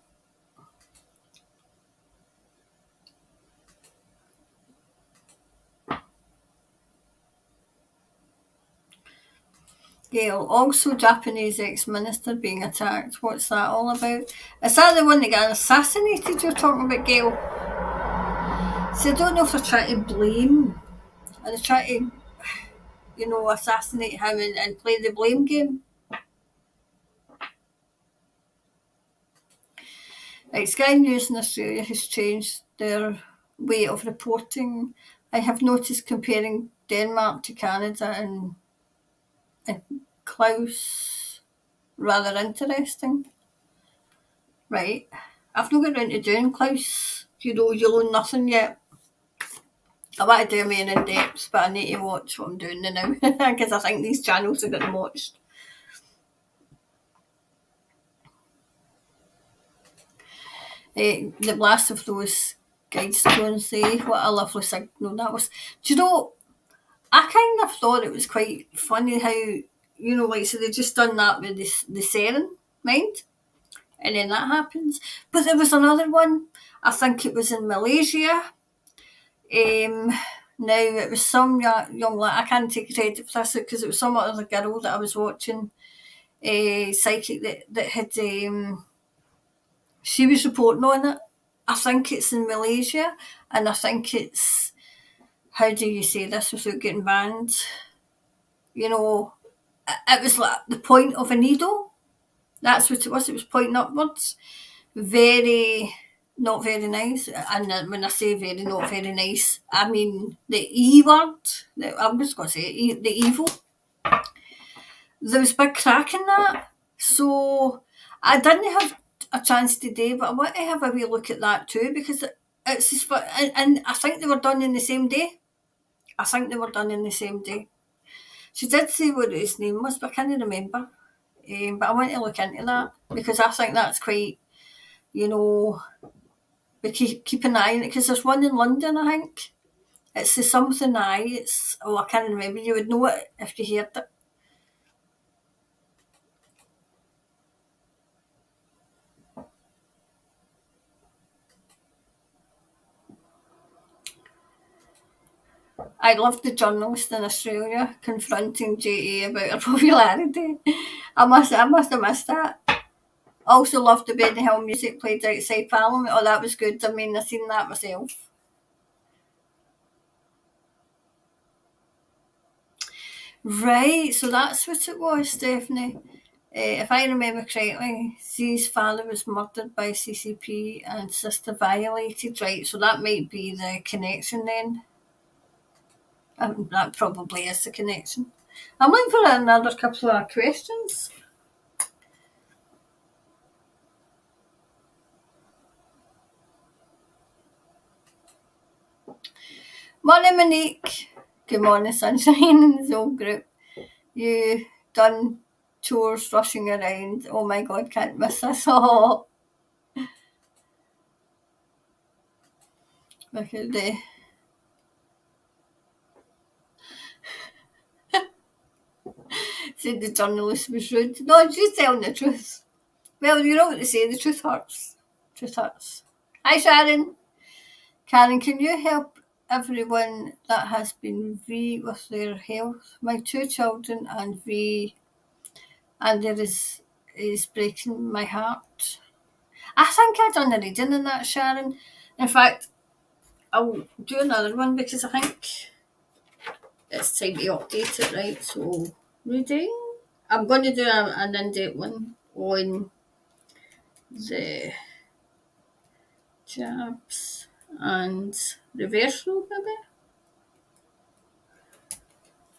[SPEAKER 1] Gail, also Japanese ex-minister being attacked. What's that all about? Is that the one that got assassinated you're talking about, Gail? So I don't know if they're trying to blame, or they're trying to, assassinate him and play the blame game. Right, Sky News in Australia has changed their way of reporting. I have noticed comparing Denmark to Canada and Klaus rather interesting. Right. I've not got around to doing Klaus, You'll Own Nothing yet. I want to do me in depth, but I need to watch what I'm doing now because I think these channels are getting watched. The blast of those guidestones, what a lovely signal that was. Do you know, I kind of thought it was quite funny how, so they just done that with the Seren, mind? And then that happens. But there was another one, I think it was in Malaysia. Now, it was some young lad, I can't take credit for this because it was some other girl that I was watching, psychic that had, she was reporting on it. I think it's in Malaysia, and I think it's, how do you say this without getting banned? It was like the point of a needle. That's what it was. It was pointing upwards. Very, not very nice. And when I say very, not very nice, I mean the E word. I'm just going to say the evil. There was a big crack in that. So I didn't have a chance today, but I want to have a wee look at that too because it's just, and I think they were done in the same day. She did say what his name was, but I can't remember. But I want to look into that because I think that's quite, we keep an eye on it because there's one in London, I think. It's the something eye. I can't remember. You would know it if you heard it. I loved the journalist in Australia confronting JA about her popularity. I must have missed that. Also loved the Benny Hill music played outside Parliament. Oh, that was good. I mean, I've seen that myself. Right, so that's what it was, Stephanie. If I remember correctly, Z's father was murdered by CCP and sister violated, right? So that might be the connection then. That probably is the connection. I'm looking for another couple of questions. Morning, Monique. Good morning, sunshine in the Zoom group. You done chores, rushing around. Oh my God, can't miss this. Oh, look at the. Said the journalist was rude. No, she's telling the truth. Well, you know what they say, the truth hurts. Truth hurts. Hi, Sharon. Karen, can you help everyone that has been V with their health? My two children and V, and there is breaking my heart. I think I done a reading in that, Sharon. In fact, I'll do another one because I think it's time to update it, right? So, reading. I'm going to do an in-depth one on the jabs and reverse road, maybe.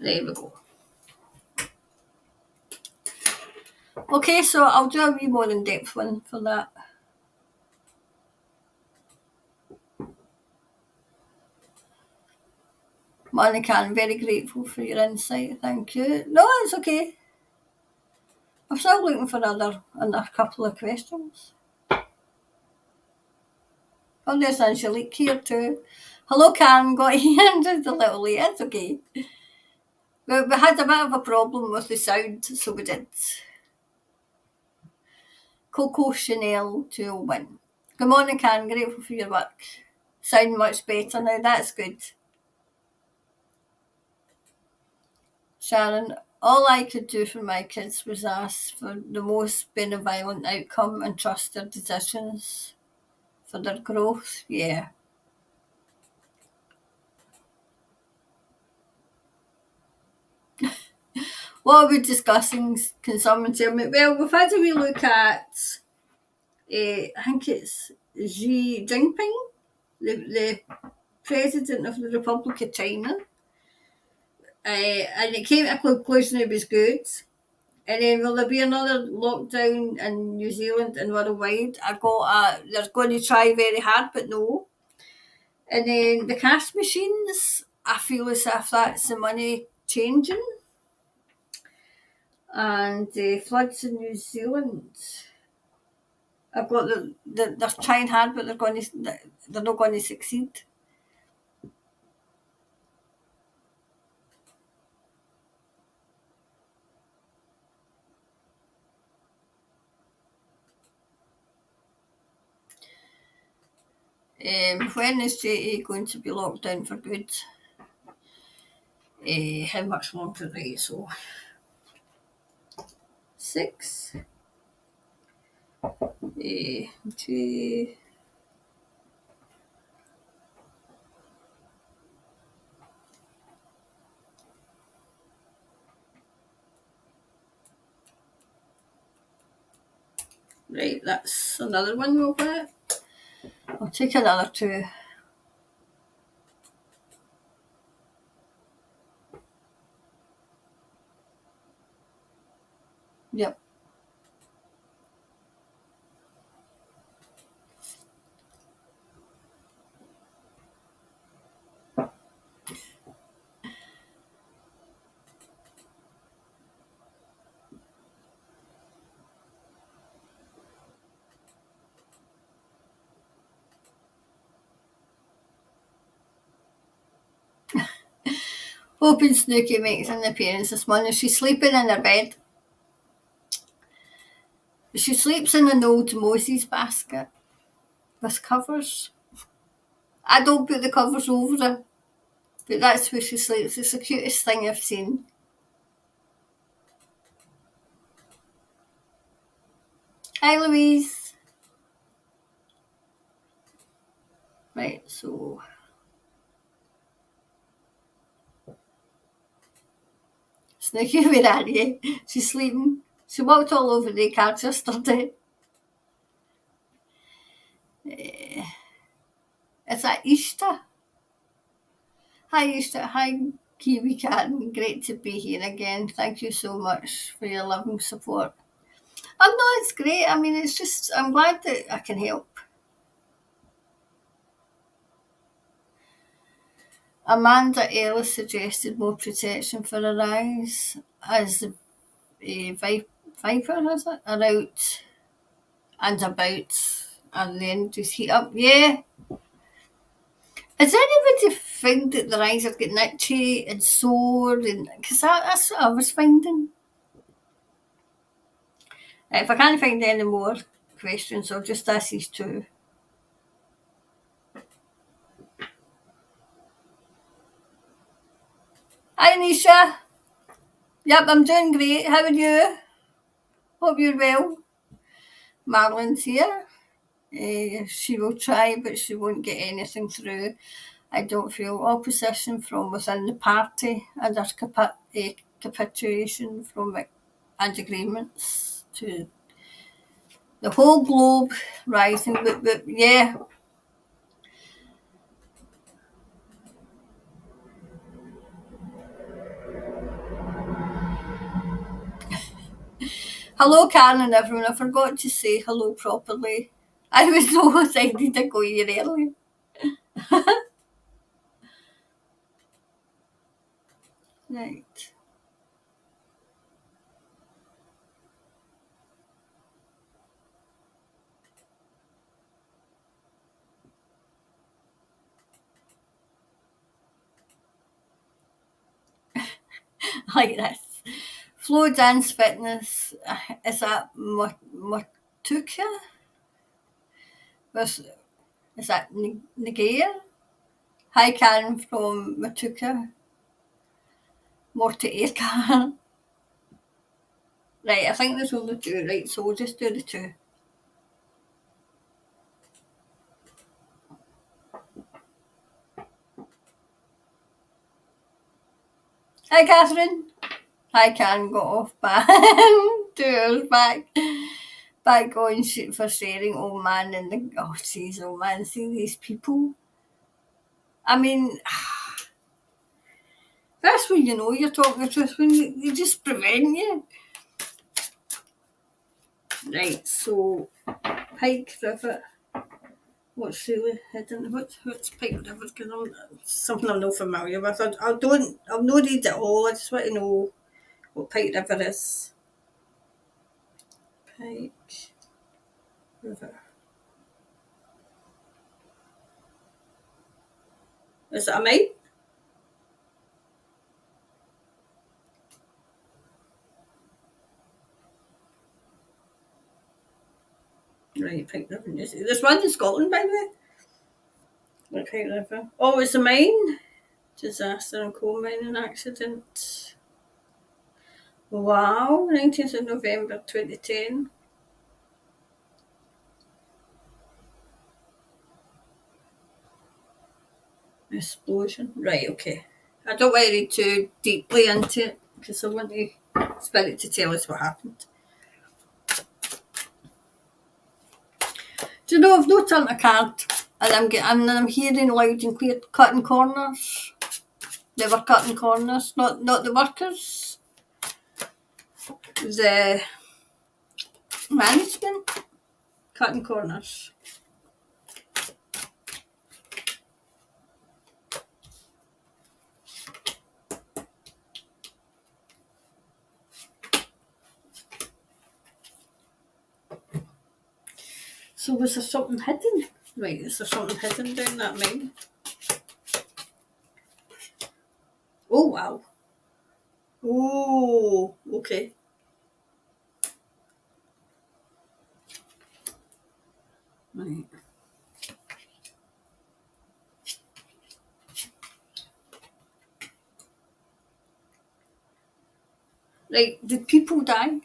[SPEAKER 1] There we go. Okay, so I'll do a wee more in-depth one for that. Monica, I'm very grateful for your insight. Thank you. No, it's okay. I'm still looking for another couple of questions. Oh, there's Angelique here too. Hello, Karen. Got here just a little late. It's okay. We had a bit of a problem with the sound, so we did. Coco Chanel 201. Good morning, Karen. Grateful for your work. Sound much better now. That's good. Sharon, all I could do for my kids was ask for the most benevolent outcome and trust their decisions for their growth. Yeah. What are we discussing? Can someone tell me? Well, we've had a wee look at, I think it's Xi Jinping, the president of the Republic of China. And it came to a conclusion it was good. And then will there be another lockdown in New Zealand and worldwide? They're going to try very hard, but no. And then the cash machines, I feel as if that's the money changing. And the floods in New Zealand, I've got they're trying hard, but they're not going to succeed. When is JA going to be locked down for good? How much longer? Right, so 6. J. Right, that's another one we'll get. I'll take another 2. Yep. Hoping Snooky makes an appearance this morning. She's sleeping in her bed. She sleeps in an old Moses basket with covers. I don't put the covers over her. But that's where she sleeps. It's the cutest thing I've seen. Hi, Louise. Right, so Snooky, where are you? She's sleeping. She walked all over the couch yesterday. Is that Easter? Hi, Easter. Hi, Kiwi Cat. Great to be here again. Thank you so much for your love and support. Oh, no, it's great. I mean, it's just, I'm glad that I can help. Amanda Ellis suggested more protection for her eyes as the Viper, is it? Out and about, and then just heat up. Yeah. Has anybody found that their eyes are getting itchy and sore? Because that's what I was finding. If I can't find any more questions, I'll just ask these two. Hi, Nisha. Yep, I'm doing great. How are you? Hope you're well. Marlon's here. She will try, but she won't get anything through. I don't feel opposition from within the party and there's capitulation from it and agreements to the whole globe rising. But yeah. Hello, Karen and everyone. I forgot to say hello properly. I was so excited to go here early. Right. Like this. Flow Dance Fitness. Is that Matuka? Is that Nagaya? Hi, Karen from Matuka. More to air, Karen. Right, I think there's only two, right, so we'll just do the two. Hi, Catherine. Hi, Karen got off back 2 hours back on for sharing old man and the oh jeez, old man, see these people. I mean, that's when you know you're talking the truth, when they just prevent you. Right, so Pike River. What's really hidden? What's Pike River? Because something I'm not familiar with. I'll not read it all. I just want to know what Pike River is. Pike River. Is it a mine? Right, Pike River. There's one in Scotland, by the way. Like Pike River. Oh, it's a mine. Disaster and coal mining accident. Wow, 19th of November 2010. Explosion. Right, okay. I don't want to read too deeply into it because I want the spirit to tell us what happened. Do you know, I've not turned a card and I'm hearing loud and clear cutting corners. They were cutting corners, not the workers. The management cutting corners. So was there something hidden? Right, is there something hidden down that mine? Oh wow. Oh, okay. Right. Right, did people die?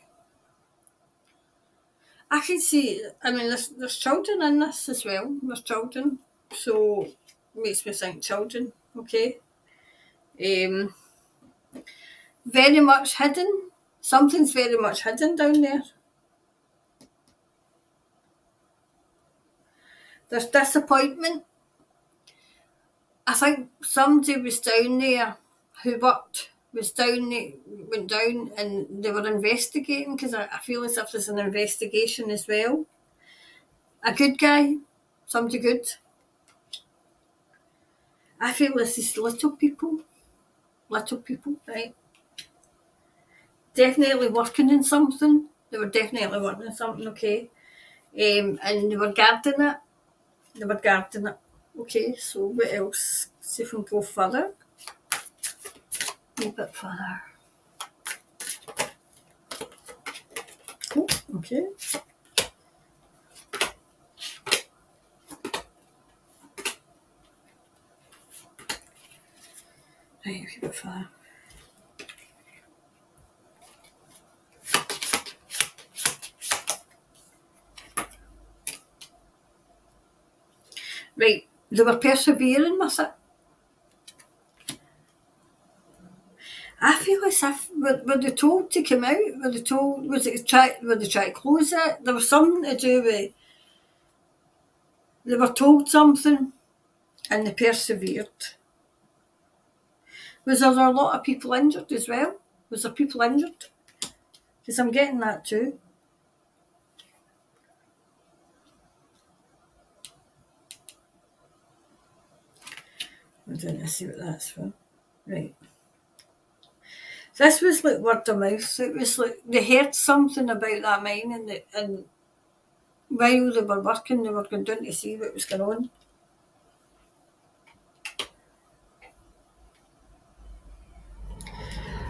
[SPEAKER 1] I can see, I mean, there's children in this as well. There's children. So, makes me think children, okay? Um, very much hidden. Something's very much hidden down there. There's disappointment. I think somebody was down there who was down there, went down and they were investigating because I feel as if there's an investigation as well. A good guy, somebody good. I feel this is little people, right? Definitely working in something. They were definitely working on something, okay. And they were guarding it. Okay, so what else? See if we can go further. A bit further. Oh, okay. Right, a bit further. Right, they were persevering with it. I feel as if were they told to come out? Were they told? Were they try to close it? There was something to do with. They were told something, and they persevered. Was there a lot of people injured as well? Was there people injured? Because I'm getting that too. I don't see what that's for. Right. This was like word of mouth. It was like they heard something about that mine, and while they were working, they were going down to see what was going on.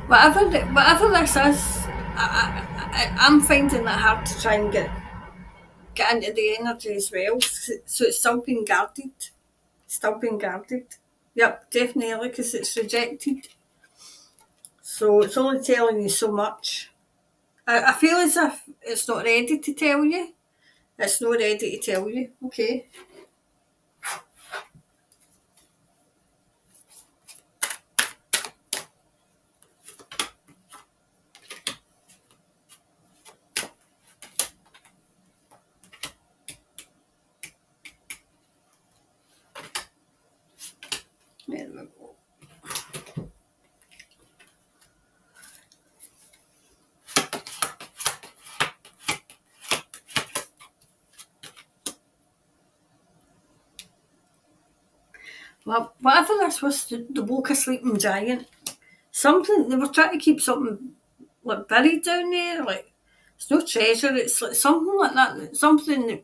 [SPEAKER 1] Whatever this is, I'm finding it hard to try and get into the energy as well. So it's still being guarded. Still being guarded. Yep, definitely, because it's rejected. So it's only telling you so much. I feel as if it's not ready to tell you. It's not ready to tell you. Okay. There we go. Well, whatever this was, the woke a sleeping giant. Something they were trying to keep something like buried down there. Like it's no treasure. It's like something like that. Something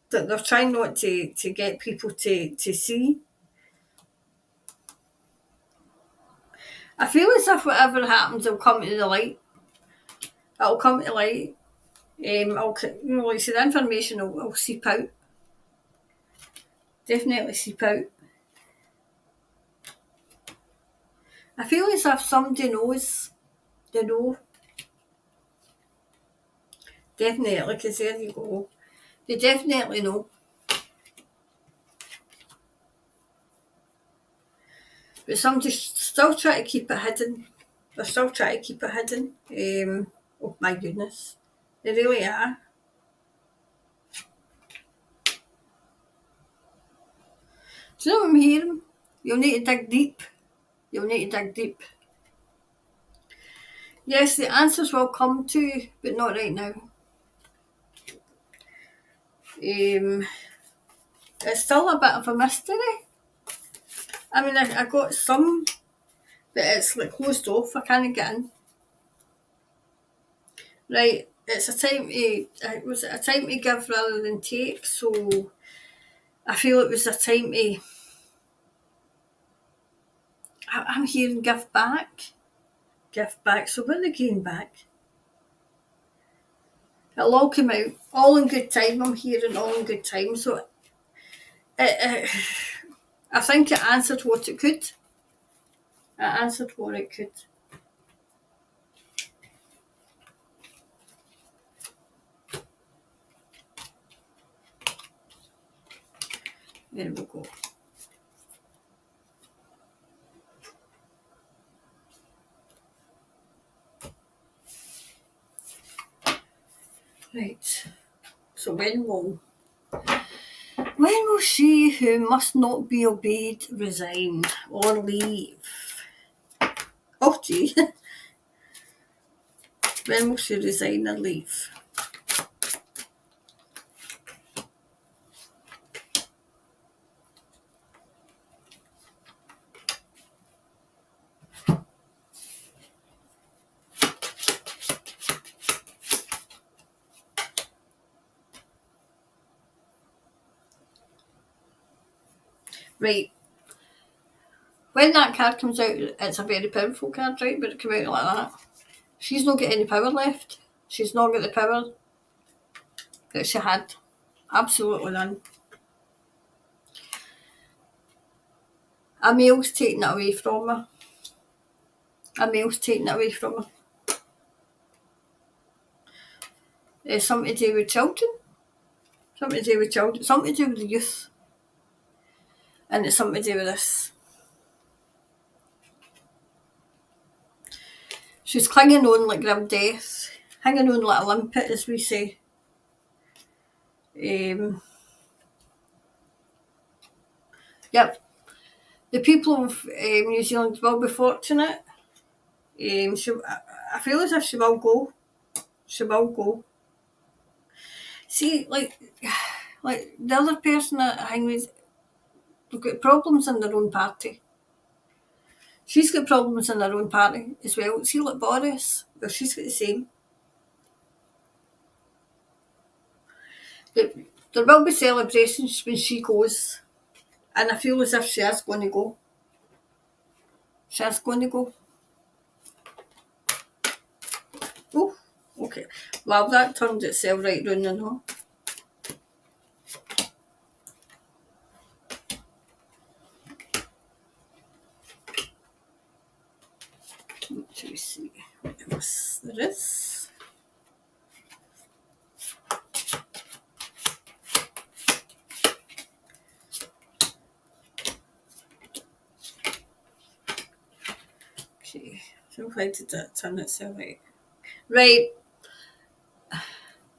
[SPEAKER 1] that they're trying not to get people to see. I feel as if whatever happens, it'll come to the light. It'll come to light. Like I said, the information will seep out. Definitely seep out. I feel as if somebody knows. They know. Definitely, because there you go. They definitely know. But somebody's still trying to keep it hidden. They're still trying to keep it hidden. Oh my goodness. They really are. Do you know what I'm hearing? You'll need to dig deep. You'll need to dig deep. Yes, the answers will come to you, but not right now. It's still a bit of a mystery. I mean, I got some, but it's like closed off. I can't get in. Right, it's a time to. Was it a time to give rather than take? So I feel it was a time to. I'm hearing give back. Give back. So what are they giving back? It'll all come out. All in good time. I'm hearing all in good time. So it I think it answered what it could. It answered what it could. There we go. Right. So when will she who must not be obeyed resign or leave? Oh gee. When will she resign or leave? Right. When that card comes out, it's a very powerful card, right? But it came out like that. She's not got any power left. She's not got the power that she had. Absolutely none. A male's taking it away from her. A male's taking it away from her. It's something to do with children. Something to do with children. Something to do with the youth. And it's something to do with this. She's clinging on like grim death. Hanging on like a limpet, as we say. Yep. The people of New Zealand will be fortunate. I feel as if she will go. She will go. See, like the other person that I hang with, they've got problems in their own party. She's got problems in her own party as well. See, like Boris, well, she's got the same. But there will be celebrations when she goes, and I feel as if she is going to go. She is going to go. Oh, okay. Well, that turned itself right round and all. Let me see what else there is. Okay, so why did that turn itself right? Right.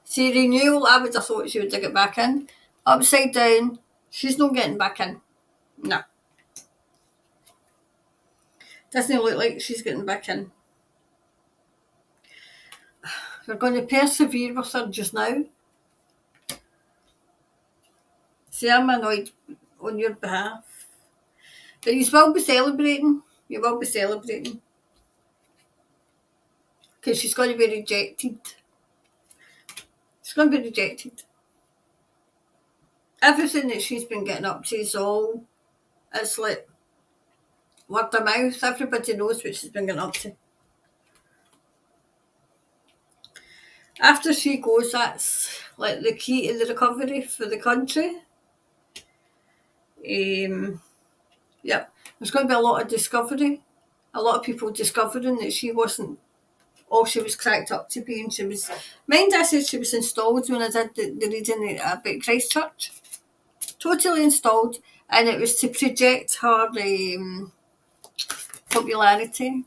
[SPEAKER 1] See, renewal, I would have thought she would dig it back in. Upside down, she's not getting back in. No. Doesn't look like she's getting back in. You're going to persevere with her just now. See, I'm annoyed on your behalf. But you will be celebrating. You will be celebrating. Because she's going to be rejected. She's going to be rejected. Everything that she's been getting up to is all, it's like word of mouth. Everybody knows what she's been getting up to. After she goes, that's like the key to the recovery for the country. Yep, there's going to be a lot of discovery. A lot of people discovering that she wasn't all she was cracked up to be, and she was. Mind I said she was installed when I did the reading about Christchurch. Totally installed, and it was to project her popularity.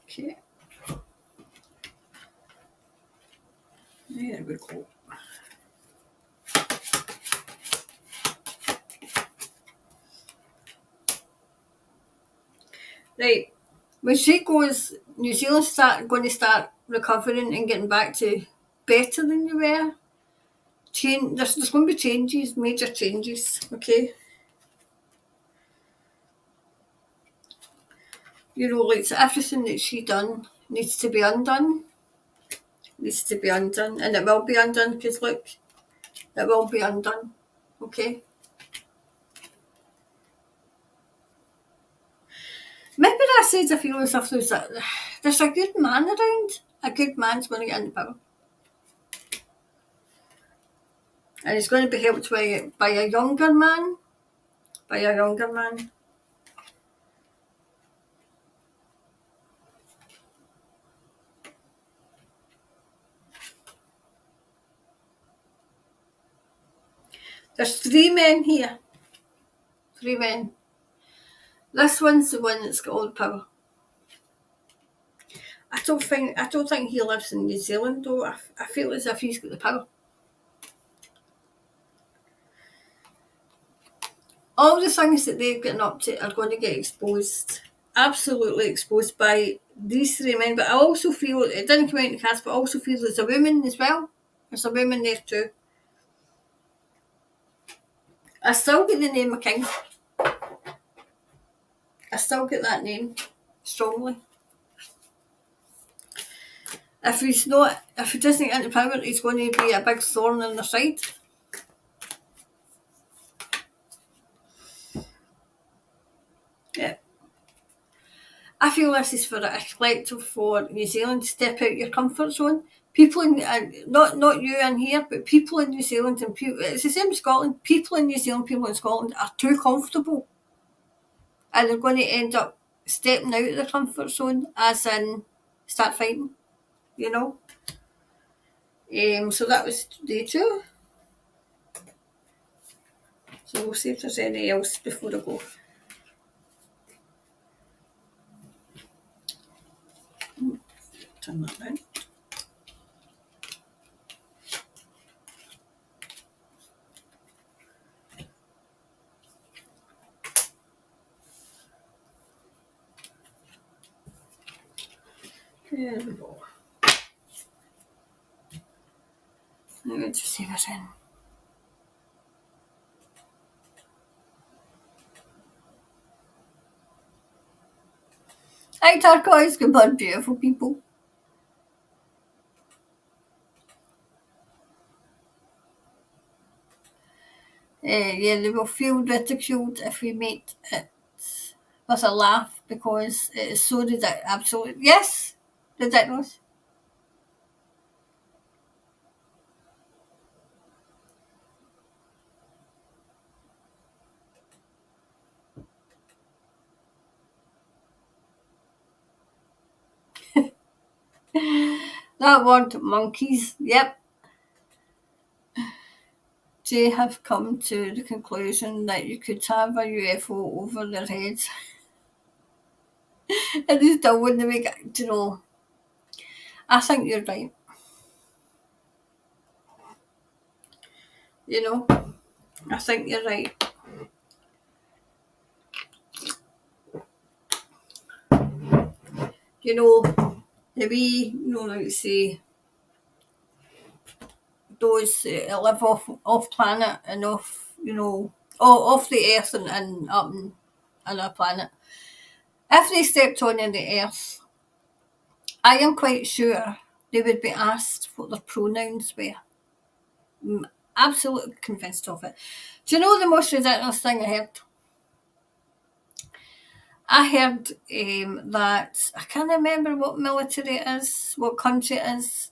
[SPEAKER 1] Okay. There we go. Right. When she goes, New Zealand's going to start recovering and getting back to better than you were. There's going to be changes, major changes, okay? You know, like, so everything that she done needs to be undone. Needs to be undone. And it will be undone, because look, it will be undone, okay? Maybe that says I feel as if there's a good man around. A good man's going to get into power. And he's going to be helped by a younger man. By a younger man. There's 3 men here. 3 men. This one's the one that's got all the power. I don't think he lives in New Zealand though. I feel as if he's got the power. All the things that they've gotten up to are going to get exposed. Absolutely exposed by these 3 men. But I also feel, it didn't come out in the cast, but I also feel there's a woman as well. There's a woman there too. I still get the name of King. I still get that name strongly. If he doesn't get into power, he's going to be a big thorn in their side. Yeah. I feel this is for a collective for New Zealand to step out your comfort zone. People in, not you in here, but people in New Zealand and people, it's the same in Scotland. People in New Zealand, people in Scotland are too comfortable, and they're going to end up stepping out of their comfort zone, as in start fighting. You know. So that was day 2. So we'll see if there's any else before I go. Turn that round. There we go. I'm going to see what's in. Hi turquoise, good morning, beautiful people. Yeah, they will feel ridiculed if we make it with a laugh because it is so ridiculous. Absolutely, yes, ridiculous. That word, monkeys. Yep. They have come to the conclusion that you could have a UFO over their heads. And they still wouldn't make it, you know. I think you're right. You know, I think you're right. You know, the wee, like say, those that live off planet and off, off the earth and up in another planet. If they stepped on the earth, I am quite sure they would be asked what their pronouns were. I'm absolutely convinced of it. Do you know the most ridiculous thing I heard? I heard that, I can't remember what military it is, what country it is,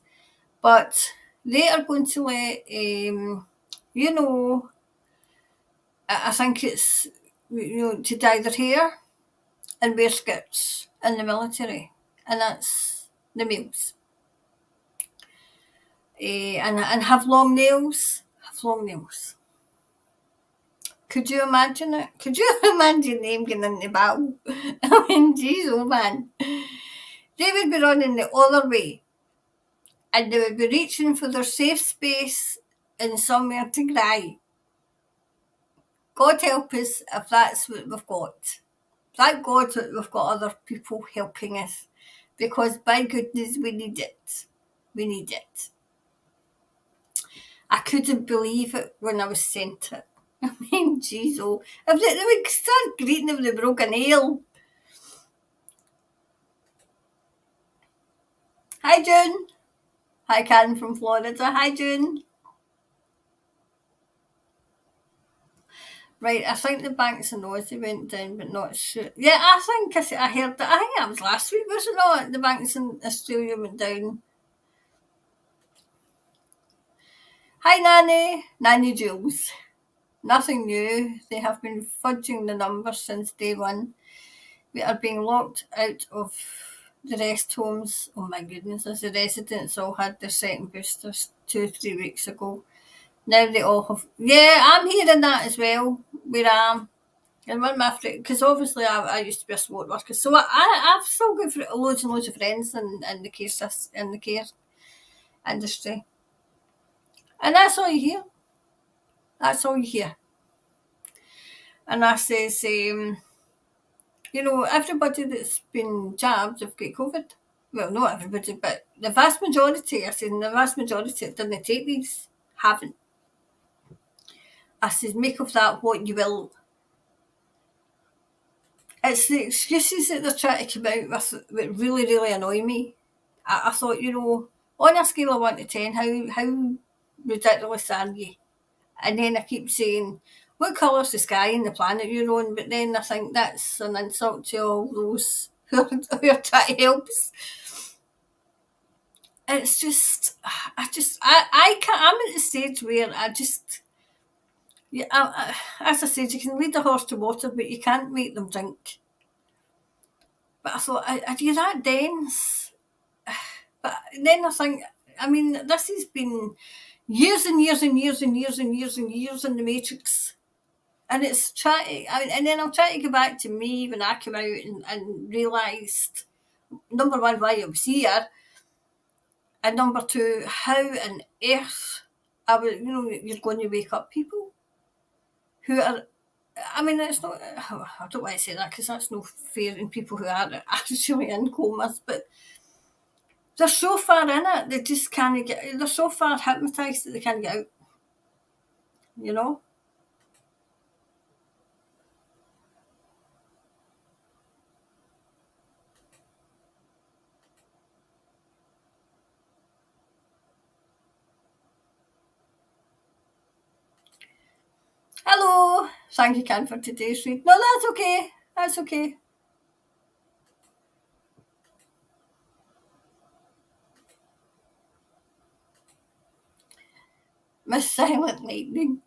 [SPEAKER 1] but they are going to let, I think it's, to dye their hair and wear skirts in the military, and that's the males. And have long nails. Could you imagine it? Could you imagine them getting in the battle? I mean, jeez, oh man. They would be running the other way, and they would be reaching for their safe space and somewhere to cry. God help us if that's what we've got. Thank God that we've got other people helping us, because by goodness, we need it. We need it. I couldn't believe it when I was sent it. I mean, jeez, oh, if they would start greeting them with a broken nail. Hi, June. Hi, Karen from Florida. Hi, June. Right, I think the banks in Aussie went down, but not sure. Yeah, I think I heard that. I think that was last week, was it not? The banks in Australia went down. Hi, Nanny Jules. Nothing new. They have been fudging the numbers since day one. We are being locked out of the rest homes. Oh my goodness, as the residents all had their second boosters 2-3 weeks ago. Now they all have. Yeah, I'm hearing that as well. Where I am. And one of my friends, because obviously I used to be a support worker, so I've still got loads and loads of friends in the care industry, and that's all you hear. That's all you hear. And I says, everybody that's been jabbed have got COVID. Well, not everybody, but the vast majority. I said, the vast majority that didn't take these haven't. I says, make of that what you will. It's the excuses that they're trying to come out with that really, really annoy me. I thought, on a scale of 1 to 10, how ridiculous are you? And then I keep saying, what colour's the sky and the planet you're on? But then I think that's an insult to all those who are trying to help us. It's just, I can't, I'm at the stage where as I said, you can lead a horse to water, but you can't make them drink. But I thought, are you that dense? But then I think, this has been years and years and years and years and years and years in the Matrix. And it's and then I'm trying to go back to me when I came out and realised, number one, why I was here, and number two, how on earth you're going to wake up people who are, it's not, I don't want to say that because that's no fair in people who are actually in comas, but they're so far in it, they just can't get, they're so far hypnotised that they can't get out, you know? Hello! Thank you, Ken, for today's read. No, that's okay. That's okay. Miss Silent Lightning.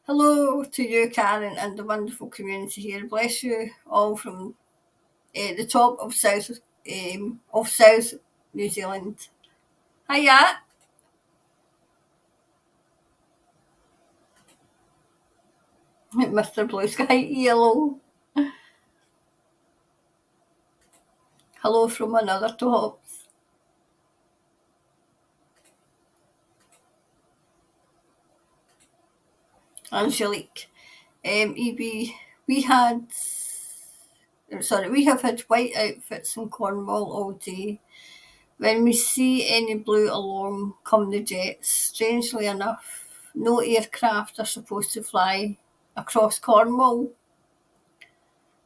[SPEAKER 1] Hello to you, Karen, and the wonderful community here. Bless you all from the top of South New Zealand. Hiya. Mr. Blue Sky Yellow. Hello from another tops. Angelique. EB, we have had white outfits in Cornwall all day. When we see any blue along come the jets, strangely enough, no aircraft are supposed to fly across Cornwall.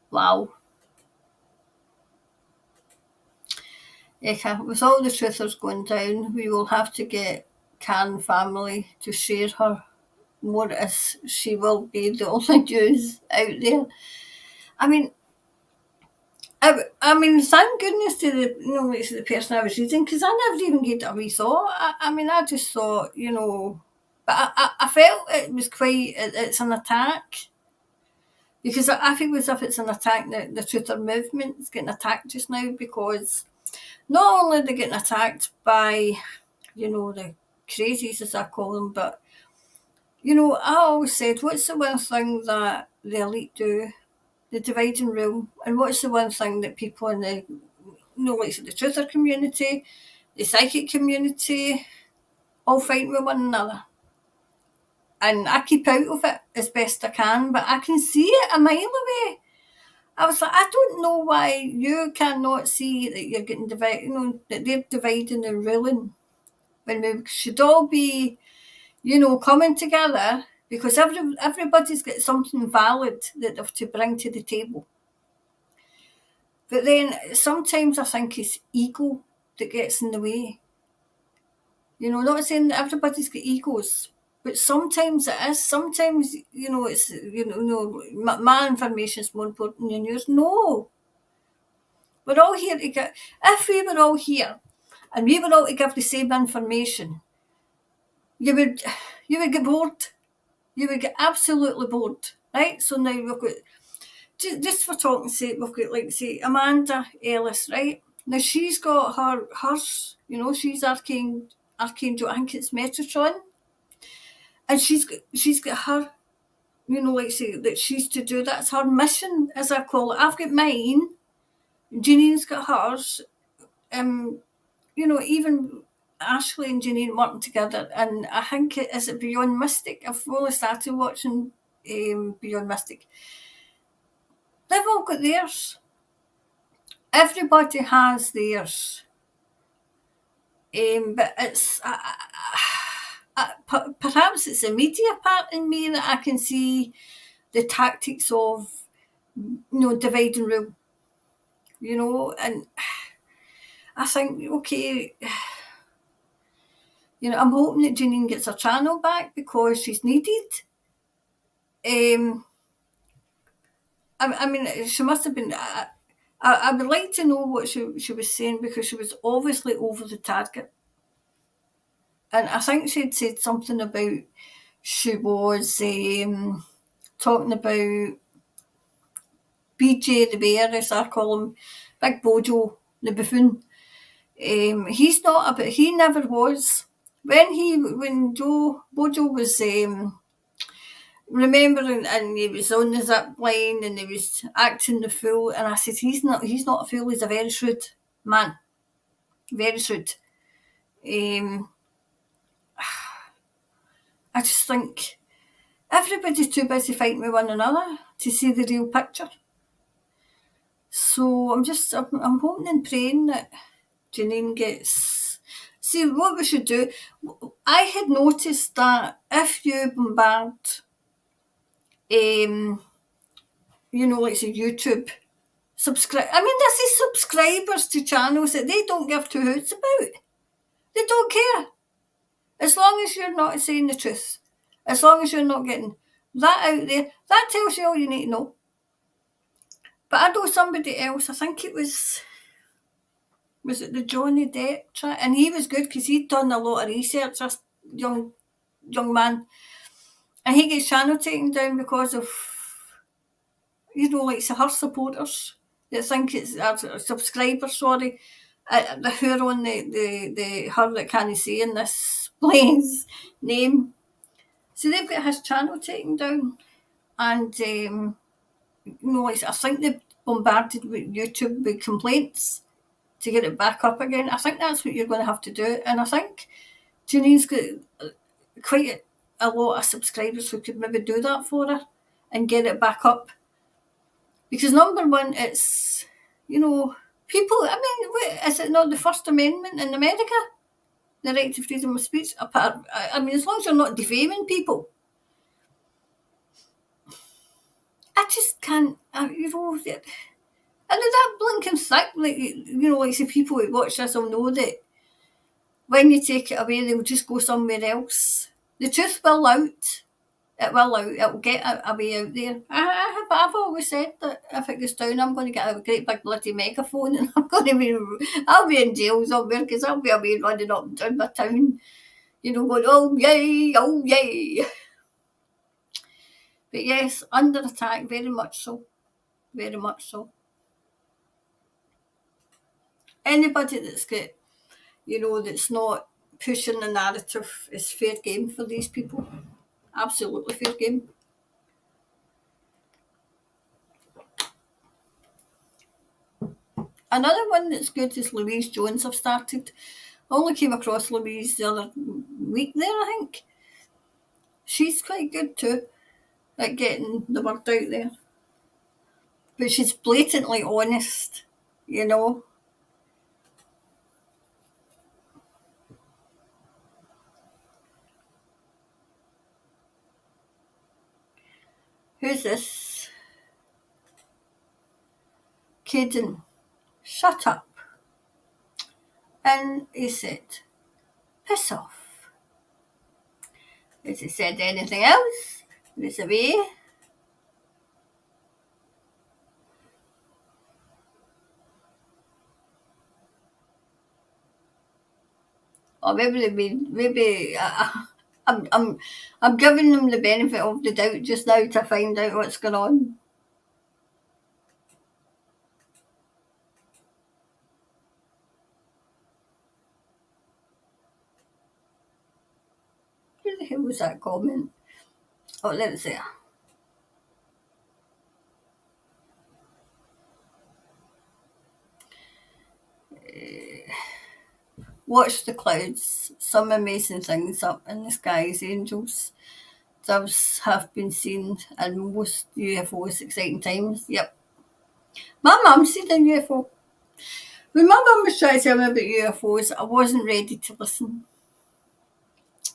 [SPEAKER 1] Wow. With all the truthers going down, we will have to get Karen family to share her more, as she will be the only news out there. Thank goodness to the person I was reading, because I never even gave it a wee thought. I just thought, but I felt it was quite, it's an attack, because I feel as if it's an attack that the Truther movement is getting attacked just now, because not only are they getting attacked by, the crazies as I call them, but, I always said, what's the one thing that the elite do? The divide and rule. And what's the one thing that people in the like the truther community, the psychic community, all fight with one another? And I keep out of it as best I can, but I can see it a mile away. I was like, I don't know why you cannot see that you're getting divided, that they're dividing and ruling, when we should all be, coming together, because everybody's got something valid that they have to bring to the table. But then sometimes I think it's ego that gets in the way. Not saying that everybody's got egos, but sometimes it is. Sometimes, it's, my information is more important than yours. No. We're all here to get, if we were all here and we were all to give the same information, you would get bored. You would get absolutely bored, right? So now we've got, just for talking's sake, we've got, like, say, Amanda Ellis, right? Now she's got hers, she's Archangel, I think it's Metatron. and she's got her, like say that she's to do. That's her mission, as I call it. I've got mine. Janine's got hers. Even Ashley and Janine working together, and I think is it Beyond Mystic. I've only started watching Beyond Mystic. They've all got theirs. Everybody has theirs. But it's perhaps it's a media part in me that I can see the tactics of divide and rule, and I think, okay, I'm hoping that Janine gets her channel back because she's needed. I mean, she must have been. I would like to know what she was saying, because she was obviously over the target. And I think she'd said something about she was talking about BJ the Bear, as I call him, Big Bojo the buffoon. He's not but he never was. When Bojo was remembering, and he was on the zip line and he was acting the fool, and I said he's not a fool, he's a very shrewd man. Very shrewd. I just think everybody's too busy fighting with one another to see the real picture. So I'm hoping and praying that Janine gets. See, what we should do, I had noticed that if you bombard, like say YouTube, subscribe. I mean, this is subscribers to channels that they don't give two hoots about. They don't care. As long as you're not saying the truth, as long as you're not getting that out there, that tells you all you need to know. But I know somebody else, I think it was it the Johnny Depp track? And he was good because he'd done a lot of research, this young man. And he gets channel taken down because of, like her supporters that think it's subscribers, sorry, who are on the her that can't see in this plane's name. So they've got his channel taken down. And, I think they bombarded with YouTube with complaints to get it back up again. I think that's what you're going to have to do. And I think Janine's got quite a lot of subscribers who could maybe do that for her and get it back up. Because number one, it's, people, I mean, is it not the First Amendment in America? The right to freedom of speech? I mean, as long as you're not defaming people. I just can't, and that blinking thick, like the people who watch this will know that when you take it away, they'll just go somewhere else. The truth will out. It will out. It'll get a way out there. I've always said that if it goes down, I'm going to get a great big bloody megaphone, and I'll be in jail somewhere, because I'll be away running up and down my town, going, oh yay, oh yay. But yes, under attack, very much so. Very much so. Anybody that's got, that's not pushing the narrative is fair game for these people. Absolutely fair game. Another one that's good is Louise Jones. I've started. I only came across Louise the other week there, I think. She's quite good too at getting the word out there. But she's blatantly honest, Who's this? Caden, shut up. And he said, piss off. Has he said anything else? This away. Or maybe I'm giving them the benefit of the doubt just now to find out what's going on. Who the Who was that comment? Oh, let's see. Watch the clouds. Some amazing things up in the skies. Angels. Doves have been seen and most UFOs. Exciting times. Yep. My mum seen a UFO. When my mum was trying to tell me about UFOs, I wasn't ready to listen.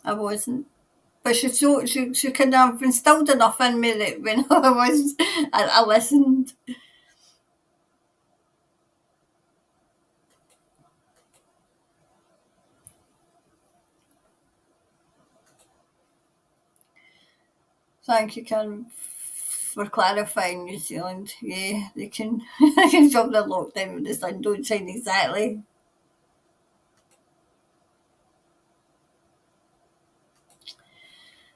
[SPEAKER 1] I wasn't. But she kind of instilled enough in me that when I listened. Thank you, Karen, for clarifying New Zealand. Yeah, they can they can jump the lockdown when the sun don't shine exactly.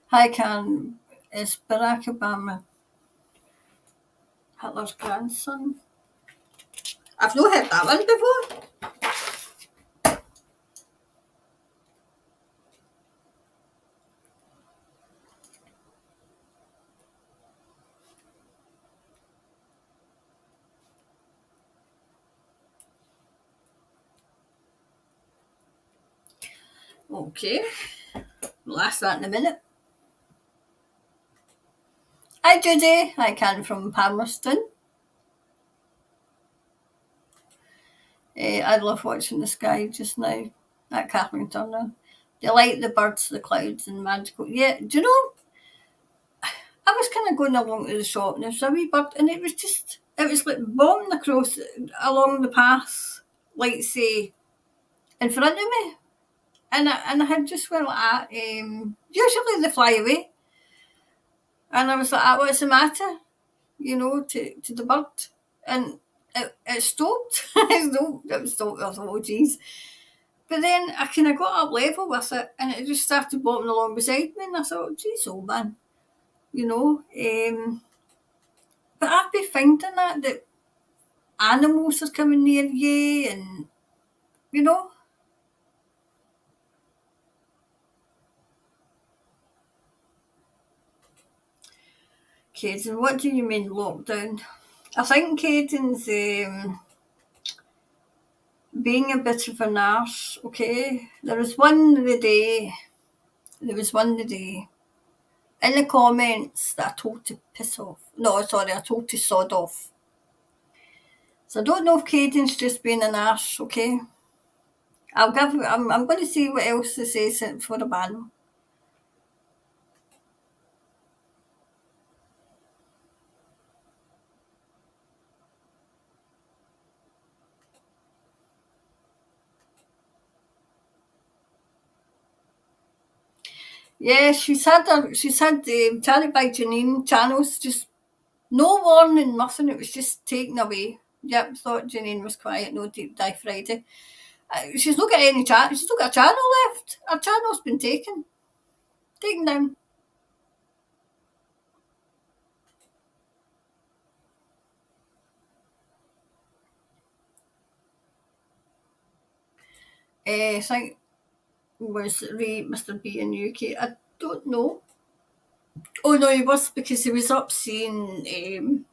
[SPEAKER 1] Hi, Karen. Is Barack Obama Hitler's grandson? I've not heard that one before. Okay, we'll ask that in a minute. Hi, Judy. Hi, Karen from Palmerston. I love watching the sky just now at Kathleen Turner. They like the birds, the clouds, and magical. Yeah, do you know? I was kind of going along to the shop and there's a wee bird, and it was like bombing across along the path, like say in front of me, and I had just went like that. Usually they fly away, and I was like, "What's the matter?" To the bird, and it stopped. It stopped. I thought, "Oh, geez." But then I kind of got up level with it, and it just started bobbing along beside me, and I thought, "Geez, old man," you know. But I've been finding that animals are coming near you, and you know. Caden, what do you mean lockdown? I think Caden's being a bit of an arse, okay? There was one the day in the comments that I told to piss off. No, sorry, I told to sod off. So I don't know if Caden's just being an arse, okay? I'm going to see what else to say for the ban. Yeah, Tell It by Janine channels, just no warning, nothing. It was just taken away. Yep, thought Janine was quiet. No deep dive Friday. She's not got any channel. She's not got a channel left. Her channel's been taken down. I think was Ray Mr. B in UK. I don't know. Oh no, he was because he was up seeing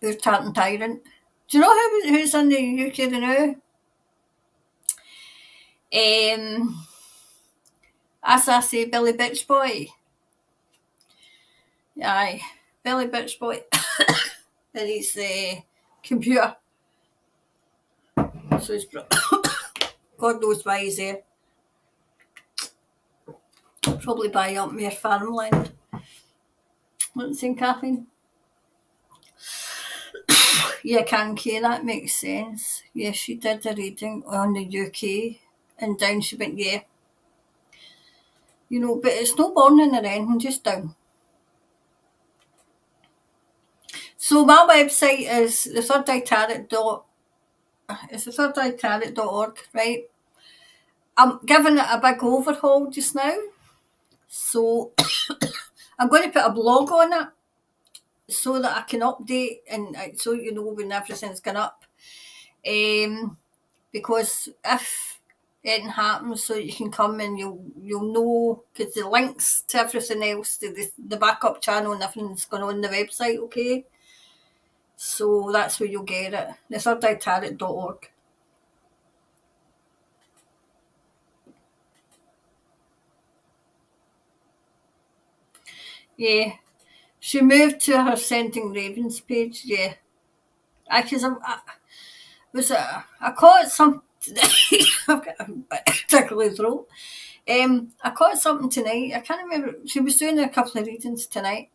[SPEAKER 1] who's Tartan Tyrant. Do you know who's in the UK now? As I say, Billy Bitch Boy. Aye, Billy Bitch Boy. And he's the computer. So he's God knows why he's there. Probably buy up mere farmland. What's in Kathleen? Yeah, Kanki, that makes sense. Yeah, she did a reading on the UK and down she went, yeah. But it's no burning or anything, just down. So my website is the thirdeye tarot.org, right? I'm giving it a big overhaul just now. So I'm going to put a blog on it so that I can update and so when everything's gone up. Because if anything happens, so you can come and you'll know, because the links to everything else, the backup channel and everything's going on the website, okay? So that's where you'll get it. thethirdeye.org. Yeah. She moved to her Sending Ravens page, yeah. Because I caught some I've got a bit tickly throat. I caught something tonight. I can't remember. She was doing a couple of readings tonight,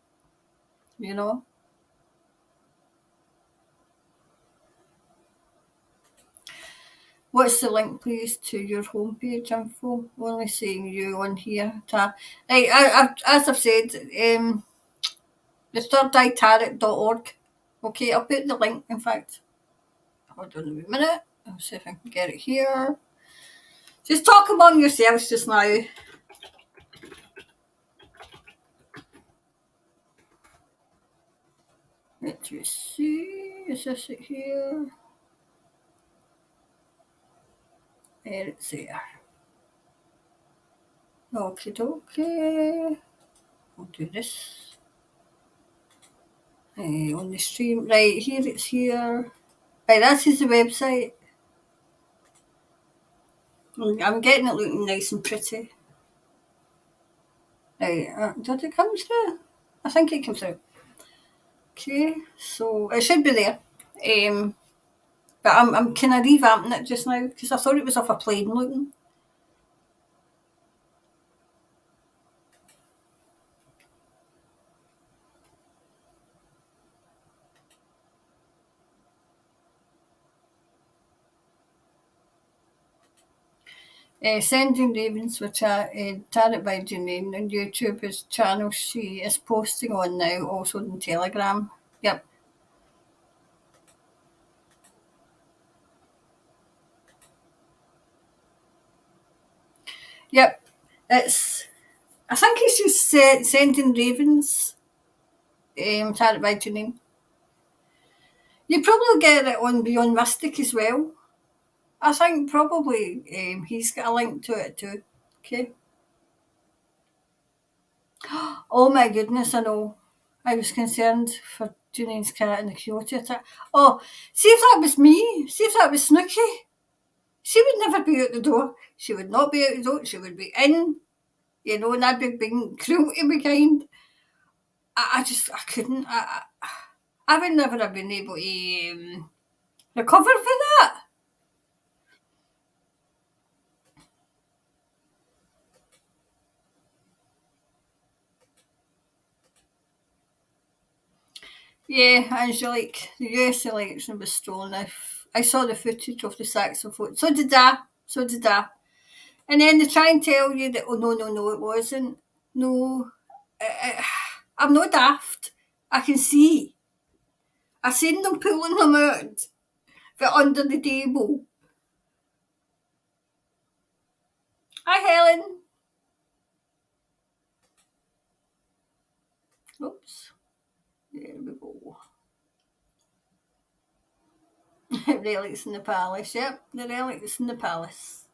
[SPEAKER 1] you know. What's the link, please, to your homepage info? Only seeing you on here. Right, as I've said, thethirdeye.org. Okay, I'll put the link, in fact. Hold on a wee minute. I'll see if I can get it here. Just talk among yourselves just now. Let me see. Is this it here? There, it's there. Okie dokie. I'll do this. On the stream. Right, here it's here. Right, this is the website. I'm getting it looking nice and pretty. Right, did it come through? I think it came through. Okay, so it should be there. But I'm kind of revamping it just now because I thought it was off a plane looking. Sending Ravens, which Tarot by Janine on YouTube is channel she is posting on now, also on Telegram. Yep. Yep. I think it's just Sending Ravens, Tarot by Janine. You probably get it on Beyond Mystic as well. I think probably he's got a link to it too. Okay. Oh my goodness, I know. I was concerned for Janine's cat and the Kyoto attack. Oh, see if that was me. See if that was Snooky. She would never be out the door. She would not be out the door. She would be in, and I'd be being cruel to be kind. I couldn't. I would never have been able to recover for that. Yeah, and the US election was stolen. I saw the footage of the saxophone. So did I. And then they try and tell you that, oh, no, it wasn't. No, I'm not daft. I can see. I seen them pulling them out, but under the table. Hi, Helen. Oops. There we go. Relics in the palace. Yep, the relics in the palace.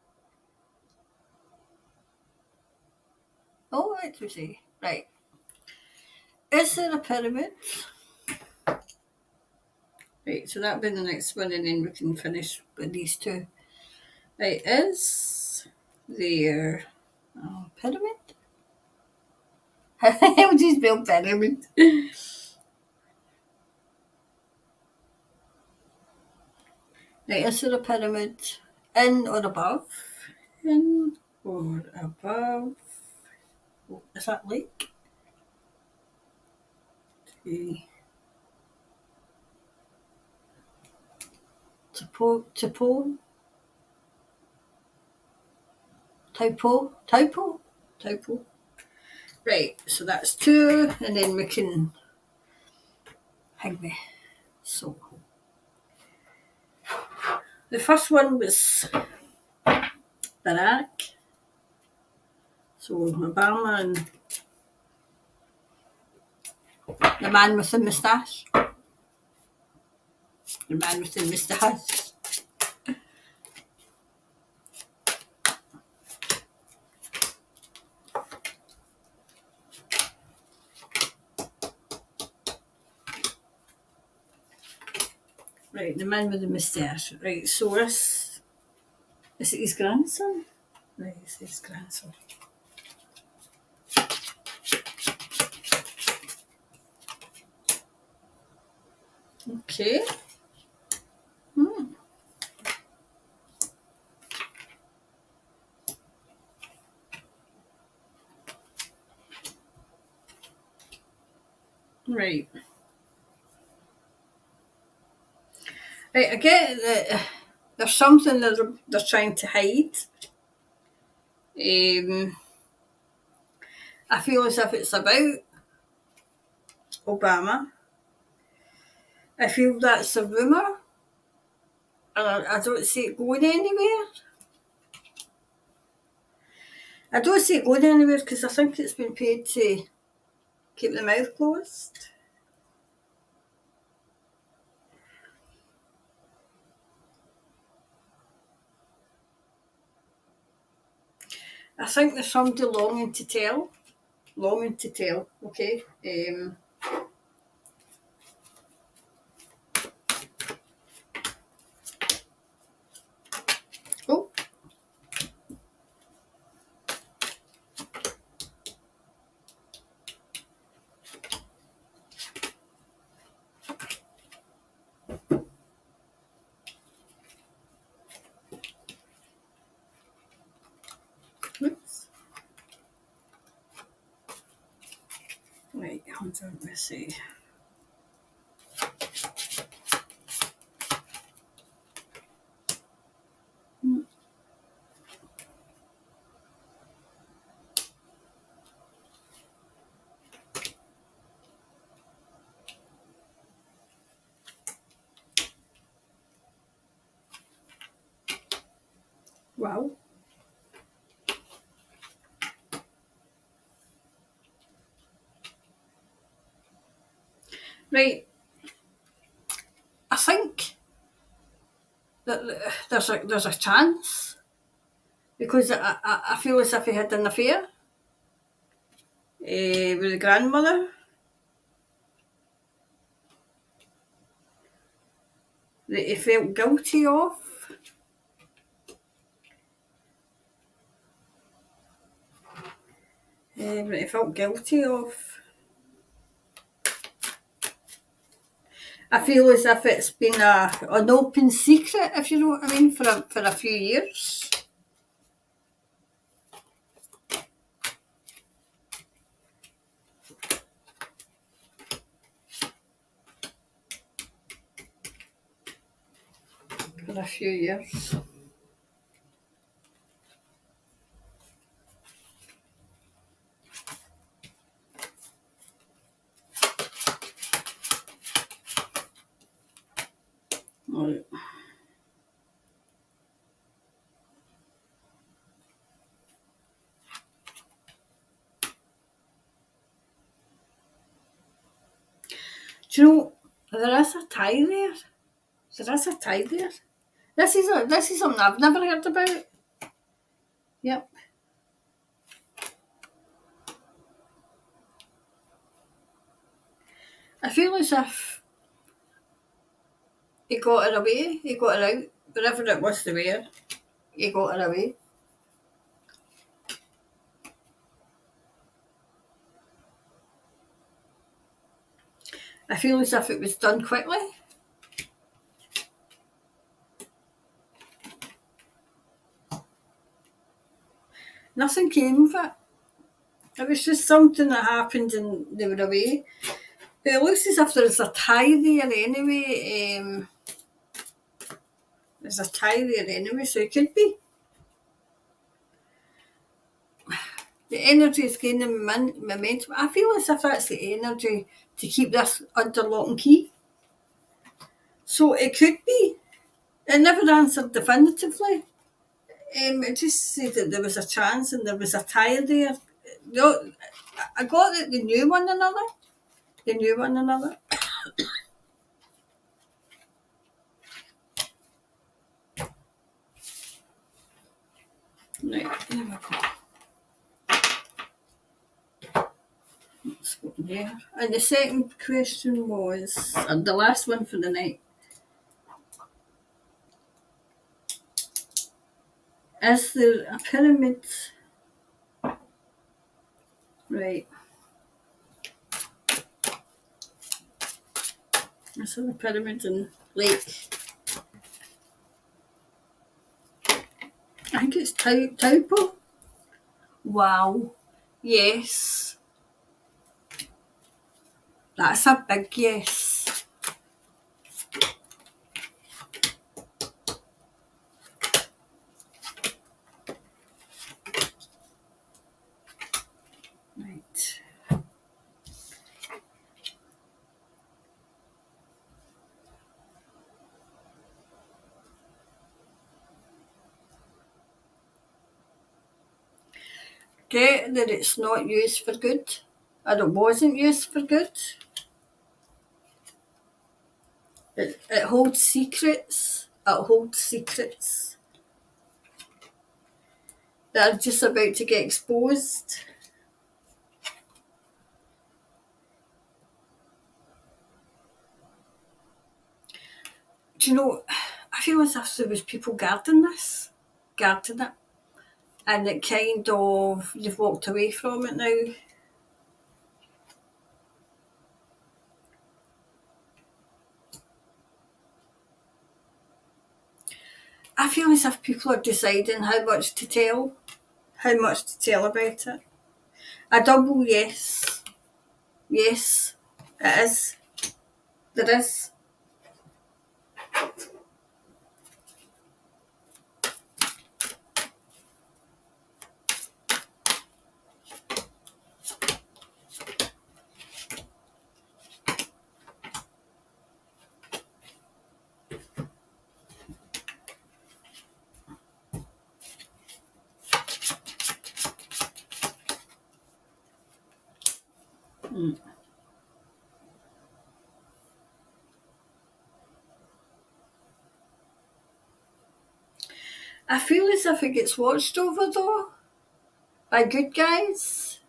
[SPEAKER 1] Oh, what was he? Right. Is there a pyramid? Right, so that'll be the next one, and then we can finish with these two. Right, is there a pyramid? How do you spell pyramid? Right, is there a pyramid in or above? In or above? Oh, is that lake? Okay. Typo. Right, so that's two, and then we can hang me. So the first one was Barack. So Obama and the man with the moustache. The man with the moustache. Right, the man with the moustache. Right, so this is it his grandson? Right, it's his grandson. Okay. Right. Right, I get that there's something that they're trying to hide. I feel as if it's about Obama. I feel that's a rumour, and I don't see it going anywhere. I don't see it going anywhere because I think it's been paid to keep the mouth closed. I think there's somebody longing to tell. Longing to tell, okay? Oh, oops. Right, hold on, let's see. Wow. Right, I think that there's a chance because I feel as if he had an affair with the grandmother that he felt guilty of. That he felt guilty of. I feel as if it's been an open secret, if you know what I mean, for a few years. For a few years. Right. Do you know, there is a tie there. There is a tie there. This is something I've never heard about. Yep. I feel as if he got her away, he got her out, wherever it was they were, he got her away. I feel as if it was done quickly. Nothing came of it. It was just something that happened and they were away. But it looks as if there's a tie there anyway. There's a tie there anyway, so it could be. The energy is gaining momentum. I feel as if that's the energy to keep this under lock and key. So it could be. It never answered definitively. It just said that there was a chance and there was a tie there. I got that they knew one another. They knew one another. Right, there we go. Let's go there. And the second question was, and the last one for the night, Is there a pyramid? Right. I saw the pyramid in Lake. I think it's Taupo. Wow. Yes. That's a big yes. Right. Get that it's not used for good. And it wasn't used for good. It holds secrets. It holds secrets that are just about to get exposed. Do you know, I feel as if there was people guarding it, and it kind of, they've walked away from it now. I feel as if people are deciding how much to tell about it. A double yes. Yes, it is. There is. I feel as if it gets watched over though by good guys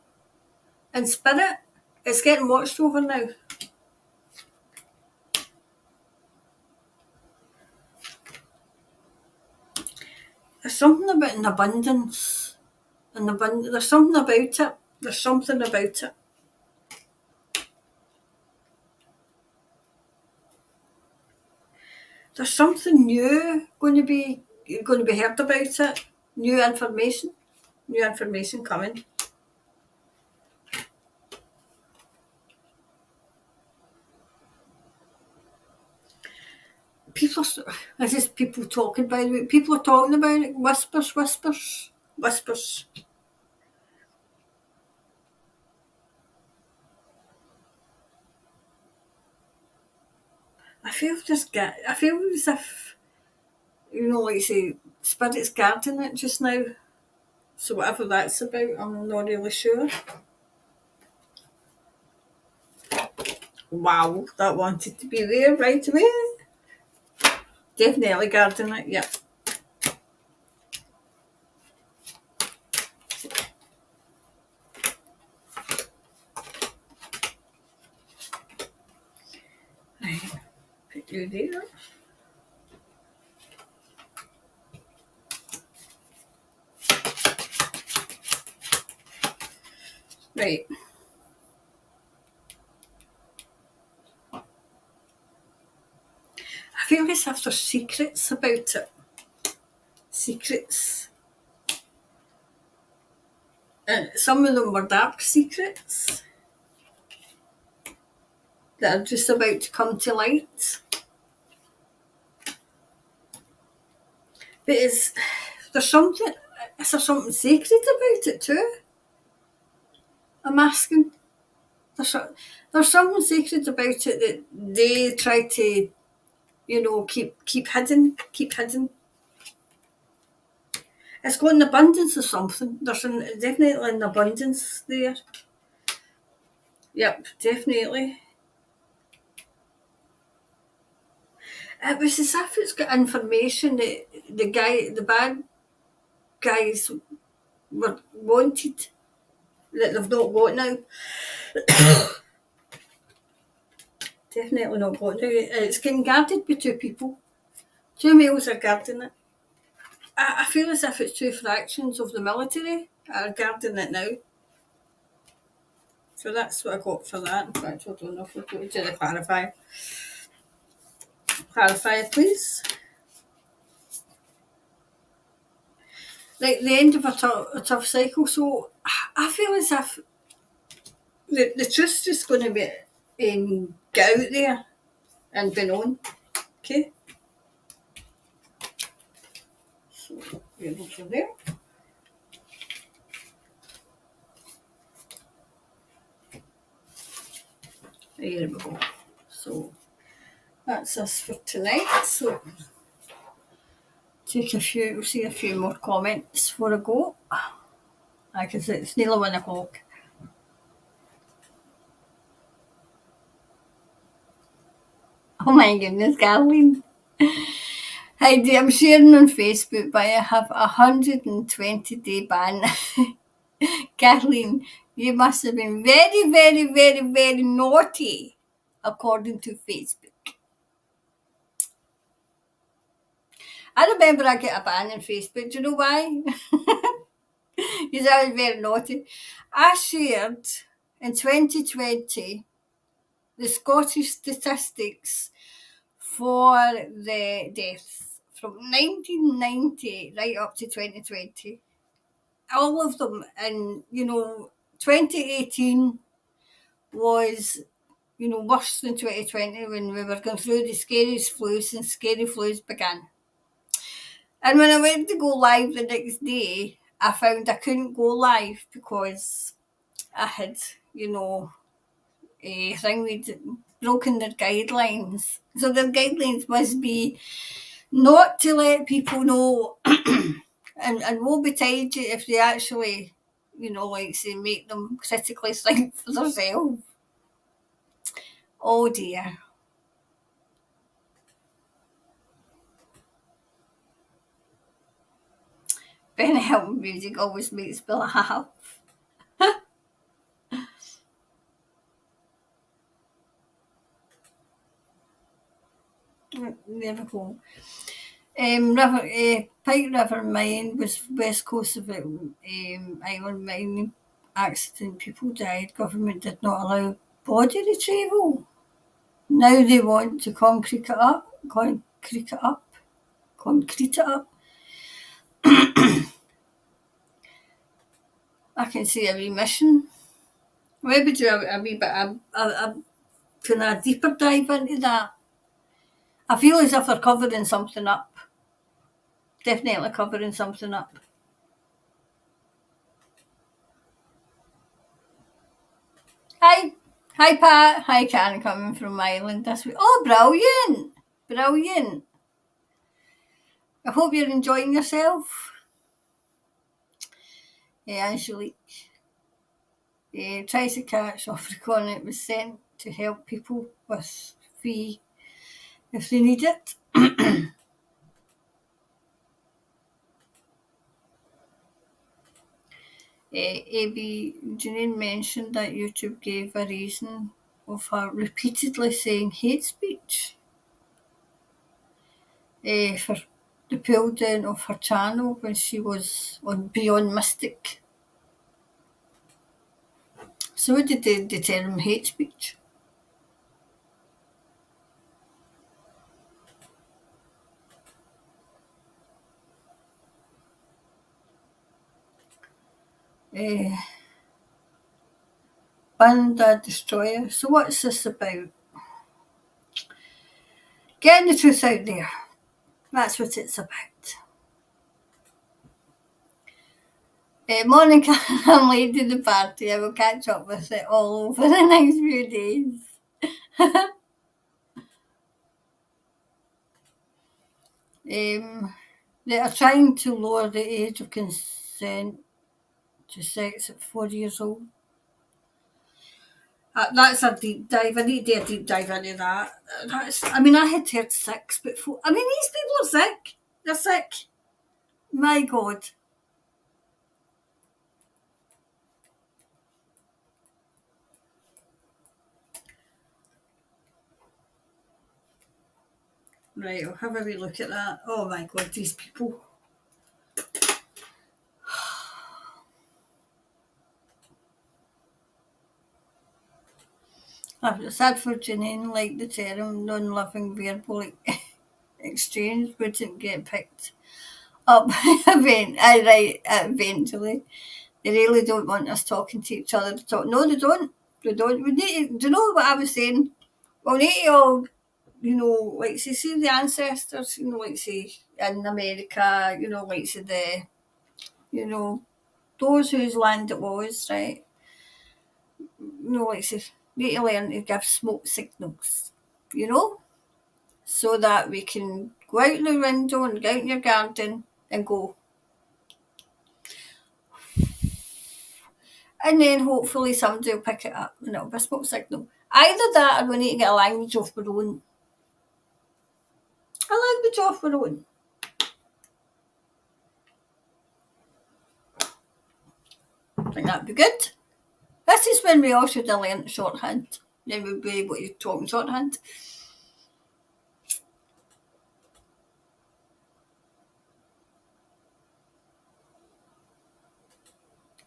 [SPEAKER 1] in spirit. It's getting watched over now. There's something about an abundance. There's something about it. There's something about it. There's something new going to be heard about it. New information. New information coming. This is people talking about it. People are talking about it. Whispers, whispers, whispers. I feel as if, like you say, spirit's guarding it just now. So whatever that's about, I'm not really sure. Wow, that wanted to be there right away. Definitely guarding it, yeah. Right, put you there. Right. I feel as if there's secrets about it. Secrets. And some of them were dark secrets that are just about to come to light. But is there something sacred about it too? I'm asking. There's something sacred about it that they try to, keep hidden. It's got an abundance of something. There's definitely an abundance there. Yep, definitely. It was as if it's got information that the bad guys were wanted that they've not got now. Definitely not got now. It's getting guarded by two people. Two males are guarding it. I feel as if it's two fractions of the military are guarding it now. So that's what I got for that. In fact, I don't know if we're going to the clarifier. Clarifier, please. Like the end of a tough cycle. So I feel as if the truth's just going to be get out there and be known. Okay? So we're over there. There we go. So that's us for tonight. So we'll see a few more comments before I go. Because it's nearly 1 o'clock. Oh my goodness, Kathleen. Heidi, I'm sharing on Facebook, but I have 120-day ban. Kathleen, you must have been very, very, very, very naughty, according to Facebook. I remember I get a ban on Facebook. Do you know why? Because I was very naughty. I shared in 2020 the Scottish statistics for the deaths from 1990 right up to 2020. All of them. And, 2018 was, worse than 2020 when we were going through the scariest flus since scary flus began. And when I went to go live the next day, I found I couldn't go live because I had, a thing we'd broken their guidelines. So their guidelines must be not to let people know and woe betide you if they actually, like say, make them critically think for themselves. Oh dear. Benny Hilton music always makes me laugh. There we go. Pike River Mine was west coast of it, island mining accident. People died. Government did not allow body retrieval. Now they want to concrete it up. I can see a wee mission. Maybe do a wee bit a kind of deeper dive into that. I feel as if they're covering something up. Definitely covering something up. Hi. Hi, Pat. Hi, Karen, coming from Ireland this week. Oh, brilliant. Brilliant. I hope you're enjoying yourself. Angelique. Tries to catch African. It was sent to help people with fee if they need it. AB Janine mentioned that YouTube gave a reason of her repeatedly saying hate speech for the pull down of her channel when she was on Beyond Mystic. So what did they term hate speech? Banda Destroyer. So what's this about? Getting the truth out there. That's what it's about. Monica, I'm late to the party. I will catch up with it all over the next few days. They are trying to lower the age of consent to sex at 4 years old. That's a deep dive. I need to do a deep dive into that. I had heard 6, but 4. These people are sick. They're sick. My God. Right, I'll have a wee look at that. Oh my God, these people. I feel sad for Janine, like the term non-living verbal exchange wouldn't get picked up eventually. They really don't want us talking to each other. No, they don't. They don't. We need to, do you know what I was saying? We'll need to all, like say, see the ancestors, like say in America, like say those whose land it was, right? Like say, need to learn to give smoke signals, so that we can go out the window and go out in your garden and go. And then hopefully somebody will pick it up and it'll be a smoke signal. Either that or we need to get a language of our own. A language of our own. I think that'd be good. This is when we all should have learnt shorthand. Then we'd be able to talk in shorthand.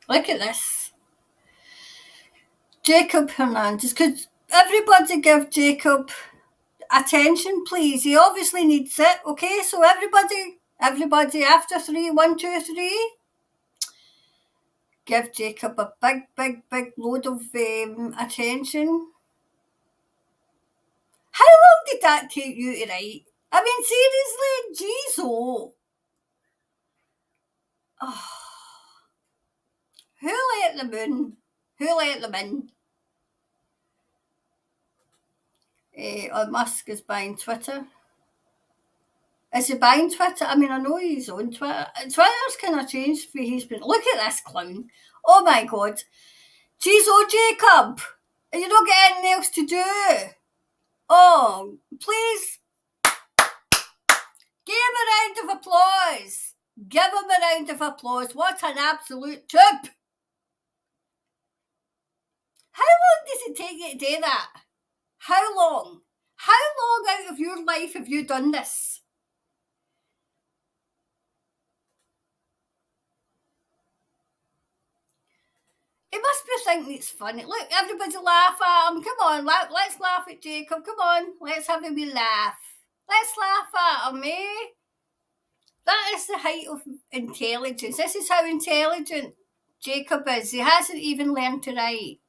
[SPEAKER 1] Look at this. Jacob Hernandez. Could everybody give Jacob attention, please? He obviously needs it. Okay, so everybody after 3, 1, 2, 3. Give Jacob a big load of attention. How long did that take you to write? I mean, seriously, jeez, oh. Who let them in? Who let them in? Musk is buying Twitter. Is he buying Twitter? I mean, I know he's on Twitter. Twitter's kind of changed for he's been. Look at this clown. Oh my God. Jeez, oh Jacob. Are you not getting anything else to do? Oh, please. Give him a round of applause. Give him a round of applause. What an absolute tip. How long does it take you to do that? How long? How long out of your life have you done this? He must be thinking it's funny. Look, everybody laugh at him. Come on, let's laugh at Jacob. Come on, let's have a wee laugh. Let's laugh at him, eh? That is the height of intelligence. This is how intelligent Jacob is. He hasn't even learned to write.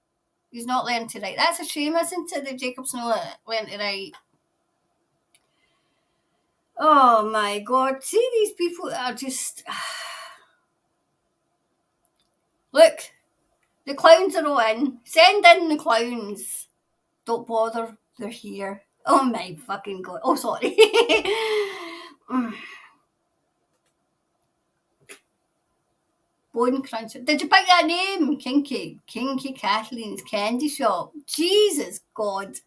[SPEAKER 1] He's not learned to write. That's a shame, isn't it, that Jacob's not learned to write? Oh my God. See, these people are just... Look, the clowns are all in. Send in the clowns. Don't bother, they're here. Oh my fucking God. Oh, sorry. Bone Cruncher. Did you pick that name? Kinky Kathleen's Candy Shop. Jesus God.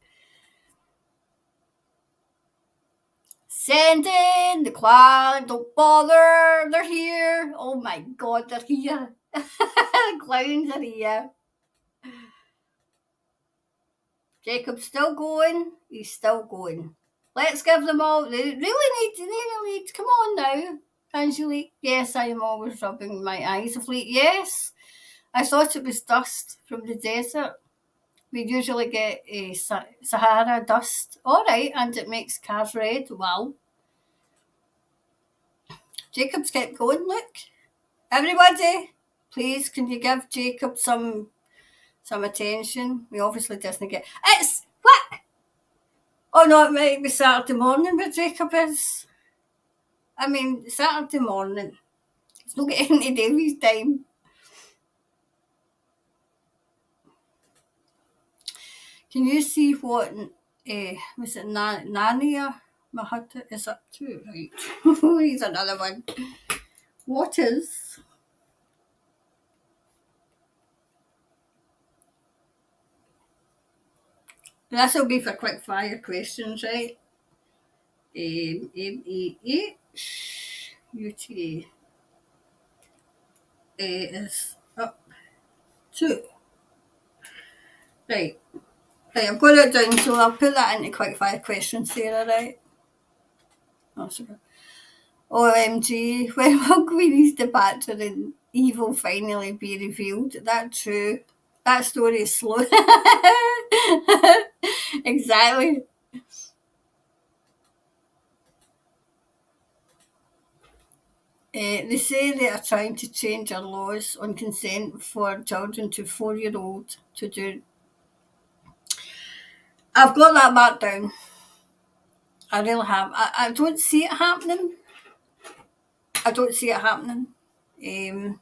[SPEAKER 1] Send in the clown. Don't bother. They're here. Oh my God, they're here. The clowns are here. Jacob's still going. He's still going. Let's give them all. They really need. Come on now. Angelique. Yes, I am always rubbing my eyes of late. Yes. I thought it was dust from the desert. We usually get a Sahara dust. All right, and it makes cars red. Wow. Jacob's kept going. Look, everybody, please, can you give Jacob some attention? We obviously doesn't get. It's what? Oh no, it might be Saturday morning where Jacob is. I mean, Saturday morning. It's not getting into Davy's time. Can you see what was it Nania Mahata is up to? Right. Here's another one. What is this will be for quick fire questions, right? MEHUT is up to. Right. Right, I've got it down, so I'll put that into quick fire questions there, alright? Oh, sorry. OMG, when will Queenie's departure and evil finally be revealed? That's true. That story is slow. Exactly. They say they are trying to change our laws on consent for children to 4-year-old to do. I've got that marked down. I really have. I don't see it happening. I don't see it happening. Do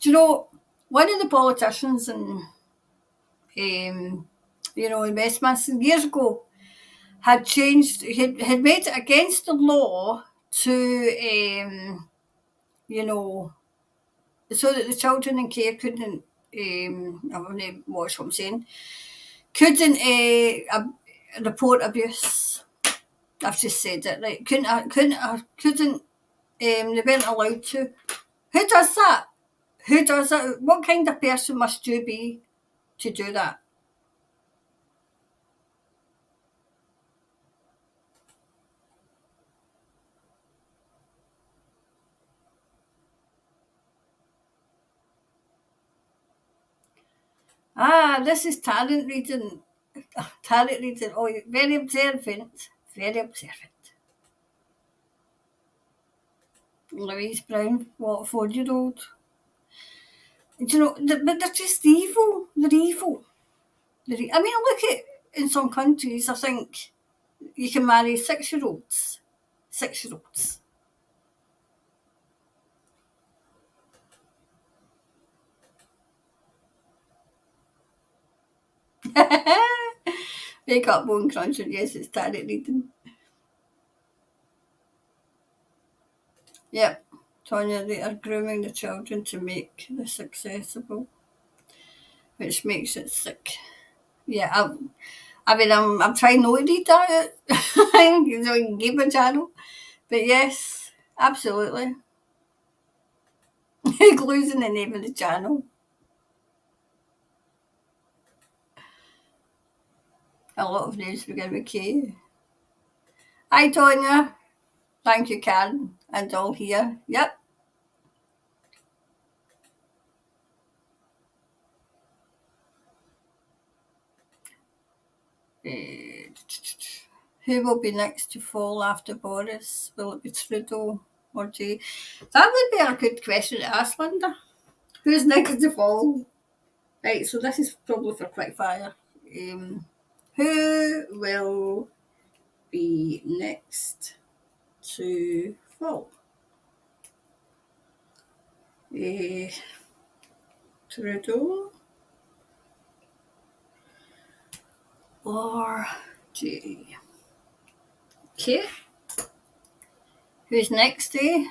[SPEAKER 1] you know, one of the politicians in Westminster years ago had changed, had made it against the law to, you know, so that the children in care couldn't, I want to watch what I'm saying, couldn't report abuse. I've just said it, right? Couldn't, they weren't allowed to. Who does that? Who does that? What kind of person must you be to do that? This is talent reading. Talent reading. Oh, you're very observant. Very observant. Louise Brown, what, 4-year-old? Do you know, but they're just evil. They're evil. I mean, look at, in some countries, I think you can marry 6-year-olds. 6-year-olds. Wake up, bone cruncher. Yes, it's talent reading. Yep. Tonya, they are grooming the children to make this accessible, which makes it sick. Yeah, I'm trying not to read that. You know, you can keep a channel. But yes, absolutely. Losing the name of the channel. A lot of names begin with K. Hi, Tonya. Thank you, Karen. And all here. Yep. Eh, who will be next to fall after Boris? Will it be Trudeau or Jay? That would be a good question to ask, Linda. Who's next to fall? Right, so this is probably for quickfire. Who will be next to fall? Eh, Trudeau or Jay? Okay, who's next, eh?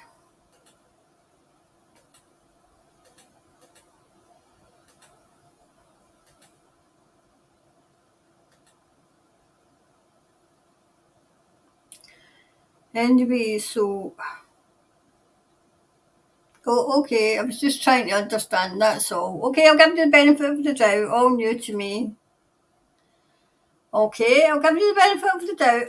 [SPEAKER 1] Anyway, so. Oh, okay, I was just trying to understand, that's all. Okay, I'll give you the benefit of the doubt, all new to me. Okay, I'll give you the benefit of the doubt.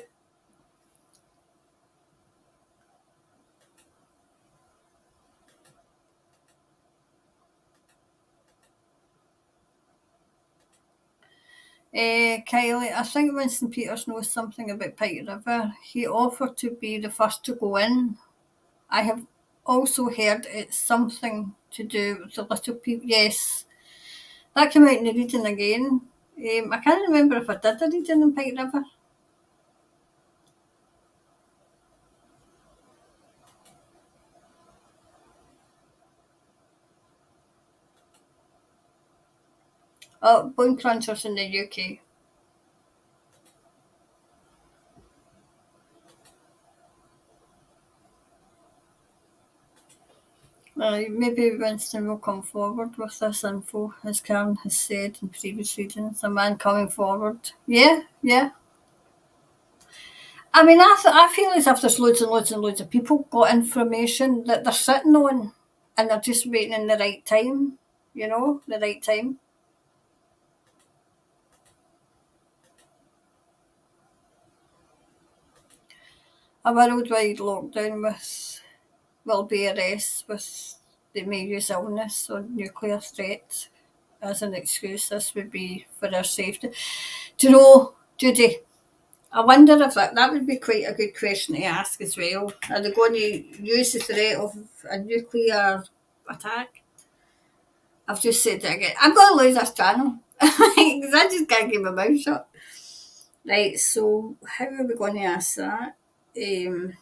[SPEAKER 1] Kylie, I think Winston Peters knows something about Pike River. He offered to be the first to go in. I have also heard it's something to do with the little people. Yes, that came out in the reading again. I can't remember if I did a reading in Pike River. Oh, Bone Crunchers in the UK. Maybe Winston will come forward with this info, as Karen has said in previous readings. A man coming forward. Yeah, yeah. I mean, I feel as if there's loads and loads and loads of people got information that they're sitting on and they're just waiting in the right time, the right time. A worldwide lockdown will be a rest with the may use illness or nuclear threat as an excuse. This would be for our safety. Do you know, Judy, I wonder if that would be quite a good question to ask as well. Are they going to use the threat of a nuclear attack? I've just said it again. I'm going to lose this channel because I just can't keep my mouth shut. Right, so how are we going to ask that? And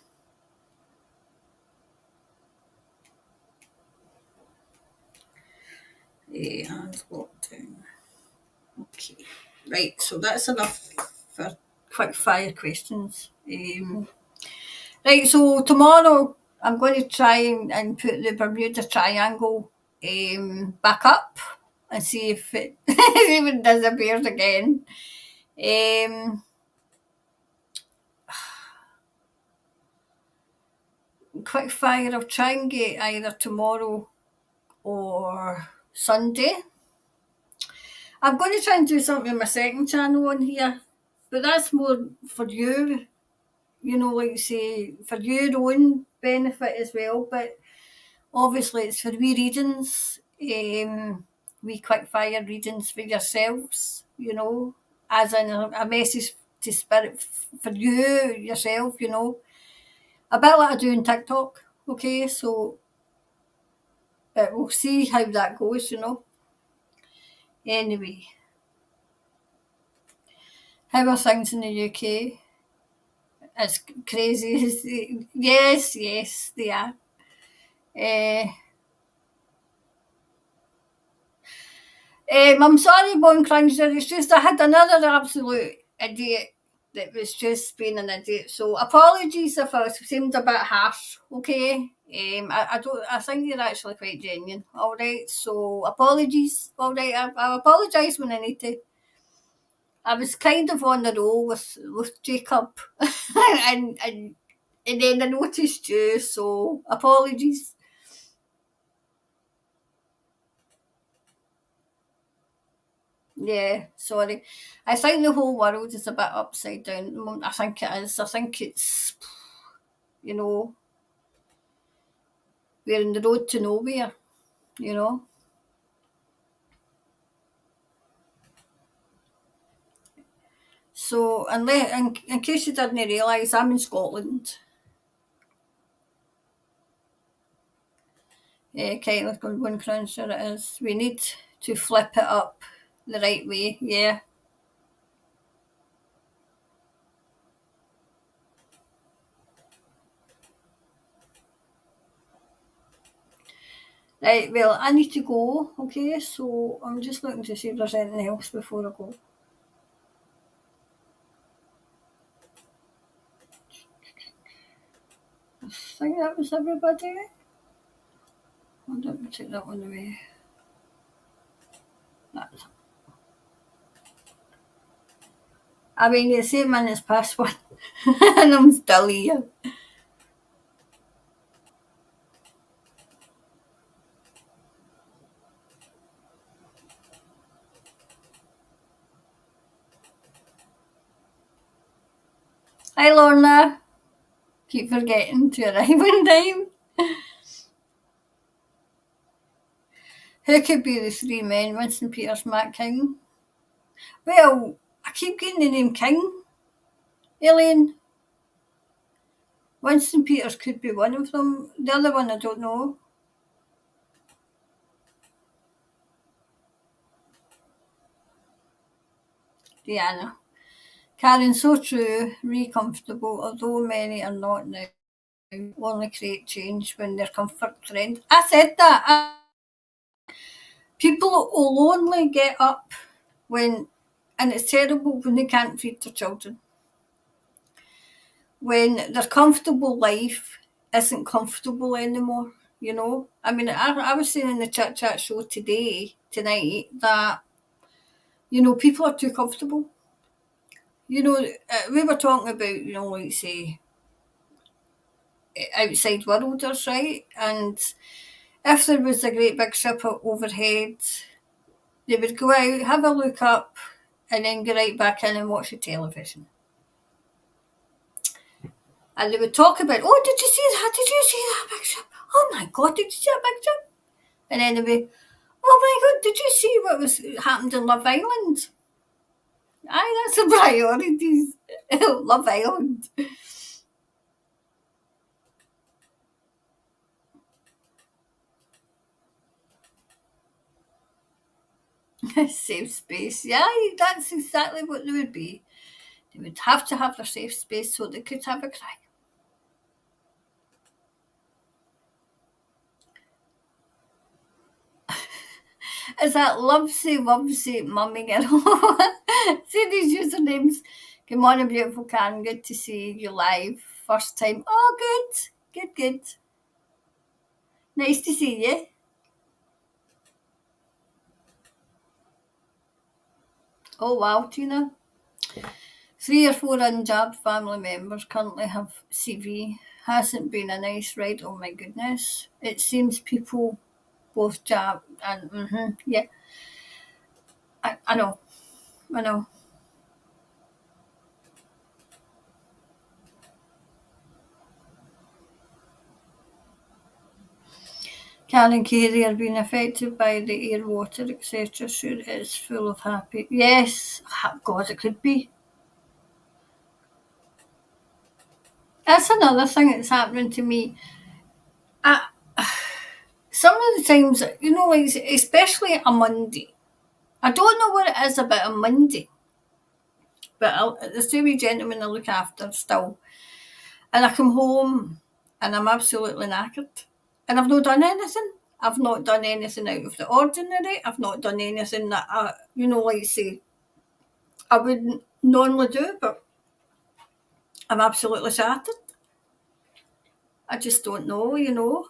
[SPEAKER 1] lockdown. Okay, right, so that's enough for quick fire questions. Right, so tomorrow I'm going to try and put the Bermuda Triangle back up and see if it even disappears again. Quick fire, I'll try and get either tomorrow or Sunday. I'm going to try and do something with my second channel on here, but that's more for you, you know, like say, for your own benefit as well. But obviously, it's for wee readings, wee quick fire readings for yourselves, you know, as in a message to spirit for you yourself, you know. A bit like I do on TikTok, okay? So we'll see how that goes, you know. Anyway, how are things in the UK? It's crazy. Yes, they are. I'm sorry, Bon Cringer. It's just I had another absolute idiot that was just being an idiot. So apologies if I seemed a bit harsh. Okay. I don't. I think you're actually quite genuine. All right. So apologies. All right. I apologise when I need to. I was kind of on the roll with Jacob, and then I noticed you. So apologies. Yeah, sorry. I think the whole world is a bit upside down at the moment. I think it is. I think it's, you know, we're in the road to nowhere, you know. So, in case you didn't realise, I'm in Scotland. Kind of one cruncher it is. We need to flip it up the right way, yeah. Right, well, I need to go, okay, so I'm just looking to see if there's anything else before I go. I think that was everybody. I'll take that one away. That's I mean, it's 8 minutes past one, and I'm still here. Hi, Lorna. Keep forgetting to arrive on time. Who could be the three men? Winston Peters, Matt King. Well, I keep getting the name King, Elaine. Winston Peters could be one of them. The other one I don't know. Diana. Karen, so true, comfortable, although many are not now. Only create change when their comfort trend. I said that. People will only get up when, and it's terrible when they can't feed their children. When their comfortable life isn't comfortable anymore, you know. I mean, I was saying in the Chit Chat show tonight, that, you know, people are too comfortable. You know, we were talking about, you know, like say, outside worlders, right? And if there was a great big ship overhead, they would go out, have a look up, and then go right back in and watch the television. And they would talk about, oh, did you see that? Did you see that picture? Oh my God, did you see that picture? And then they'd be, oh my God, did you see what was happened in Love Island? Aye, that's the priorities. Love Island. Safe space. Yeah, that's exactly what they would be. They would have to have their safe space so they could have a cry. Is that Lovesy Mummy Girl? See these usernames. Good morning, beautiful Karen. Good to see you live. First time. Oh, good. Nice to see you. Oh, wow, Tina. 3 or 4 unjabbed family members currently have CV. Hasn't been a nice ride. Oh, my goodness. It seems people both jab and yeah. I know. Karen Carey are being affected by the air, water, etc. Sure, it's full of happy. Yes, God, it could be. That's another thing that's happening to me. I, some of the times, like especially a Monday. I don't know what it is about a Monday, but there's 2 wee gentlemen I look after still, and I come home and I'm absolutely knackered, and I've not done anything. I've not done anything out of the ordinary. I've not done anything that like say I wouldn't normally do, but I'm absolutely shattered. I just don't know.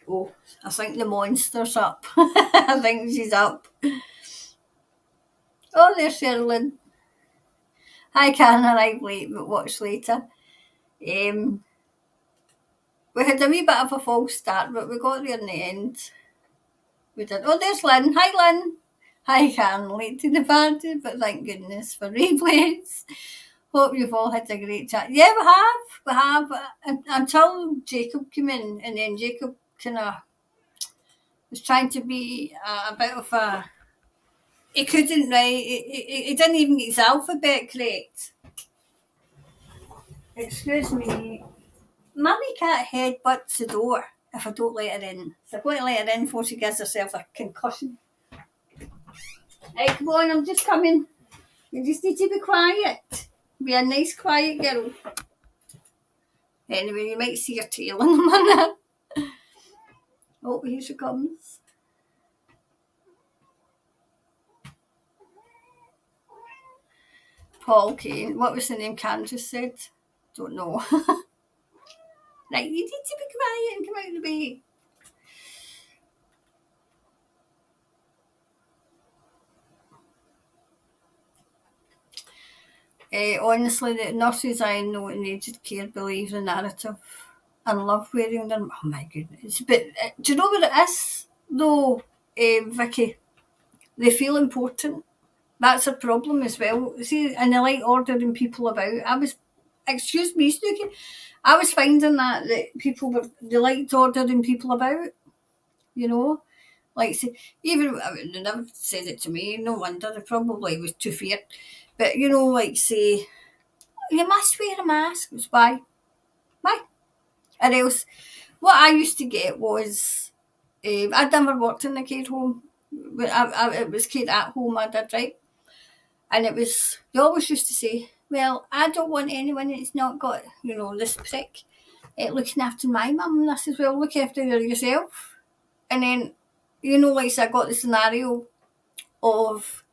[SPEAKER 1] Oh, I think the monster's up. I think she's up. Oh, there's Sherilyn. I can arrive late, but watch later. We had a wee bit of a false start, but we got there in the end. We did. Oh, there's Lynn. Hi, Lynn. Hi, Karen. Late to the party, but thank goodness for replays. Hope you've all had a great chat. Yeah, we have. Until Jacob came in, and then Jacob kind of was trying to be a bit of a. He couldn't write. He didn't even get his alphabet correct. Excuse me. Mummy can't headbutt the door if I don't let her in. So I'm going to let her in before she gets herself a concussion. Hey, come on, I'm just coming. You just need to be quiet. Be a nice, quiet girl. Anyway, you might see her tail in a minute. Oh, here she comes. Paul Kane. What was the name Karen just said? Don't know. Right, you need to be quiet and come out of the way. Honestly, the nurses I know in aged care believe the narrative and love wearing them. Oh my goodness. But do you know what it is, though, Vicky? They feel important. That's a problem as well. See, and they like ordering people about. Excuse me, Snooky. I was finding that they liked ordering people about, like say, even they never said it to me. No wonder they probably was too feared. But like say, you must wear a mask. It's why, or else. What I used to get was, I'd never worked in a care home. But it was care at home I did, right? And it was, they always used to say, well, I don't want anyone that's not got, this prick looking after my mum. And I said, well, look after yourself. And then, like so I got the scenario of,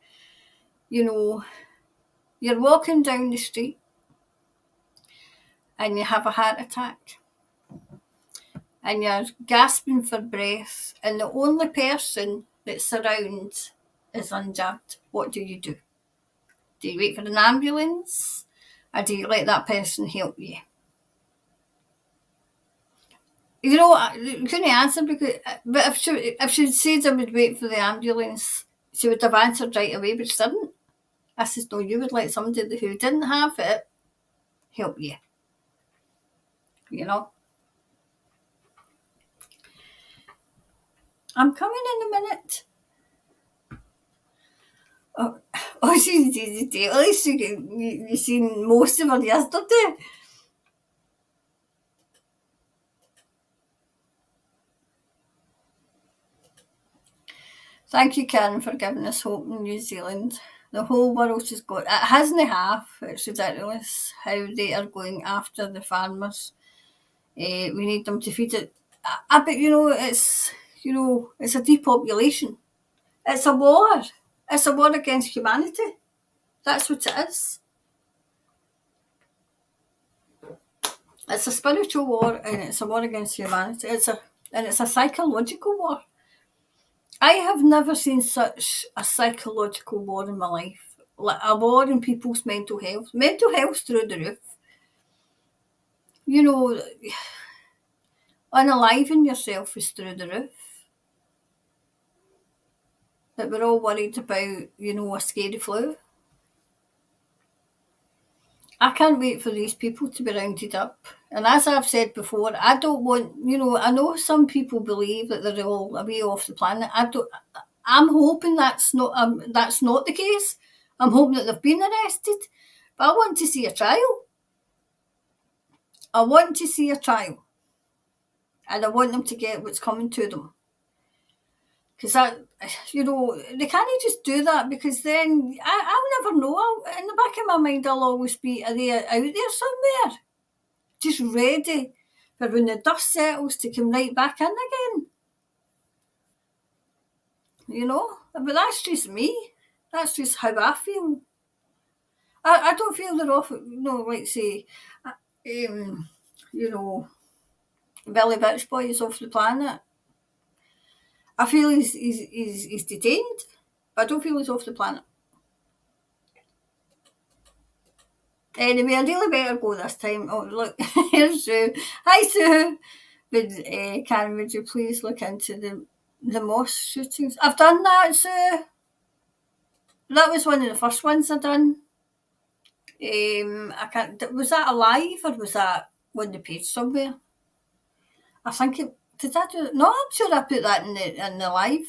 [SPEAKER 1] you're walking down the street and you have a heart attack and you're gasping for breath and the only person that's around is unjabbed. What do you do? Do you wait for an ambulance or do you let that person help you? I couldn't answer because, but if she said I would wait for the ambulance, she would have answered right away, but she didn't. I said, no, you would let somebody who didn't have it help you. You know? I'm coming in a minute. Oh, she's easy to. At least you seen most of her yesterday. Thank you, Karen, for giving us hope in New Zealand. The whole world has got it hasn't half. It's ridiculous how they are going after the farmers. We need them to feed it. But it's a depopulation. It's a war. It's a war against humanity. That's what it is. It's a spiritual war and it's a war against humanity. It's a psychological war. I have never seen such a psychological war in my life. Like a war in people's mental health. Mental health through the roof. You know, unaliving yourself is through the roof. That we're all worried about, a scary flu. I can't wait for these people to be rounded up. And as I've said before, I don't want, I know some people believe that they're all away off the planet. I'm hoping that's not the case. I'm hoping that they've been arrested. But I want to see a trial. I want to see a trial. And I want them to get what's coming to them. Because they can't just do that because then I'll never know. In the back of my mind, I'll always be, are they out there somewhere? Just ready for when the dust settles to come right back in again. But that's just me. That's just how I feel. I don't feel they're off, like say, Billy Bitch Boy is off the planet. I feel he's detained, but I don't feel he's off the planet. Anyway, I really better go this time. Oh, look, here's Sue. Hi, Sue. Karen, would you please look into the mosque shootings? I've done that, Sue. That was one of the first ones I done. I can't. Was that a live or was that on the page somewhere? I think it. Did I do it? No, I'm sure I put that in the live.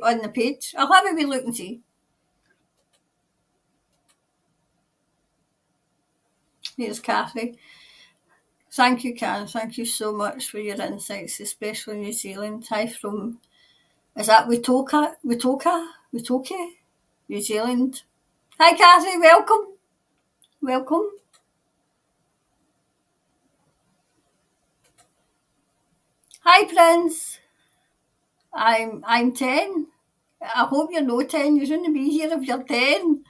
[SPEAKER 1] On the page. I'll have a wee look and see. Here's Kathy. Thank you, Karen. Thank you so much for your insights, especially New Zealand. Hi from. Is that Witoka? New Zealand. Hi, Kathy. Welcome. Welcome. Hi, Prince. I'm 10. I hope you're no 10. You shouldn't be here if you're 10.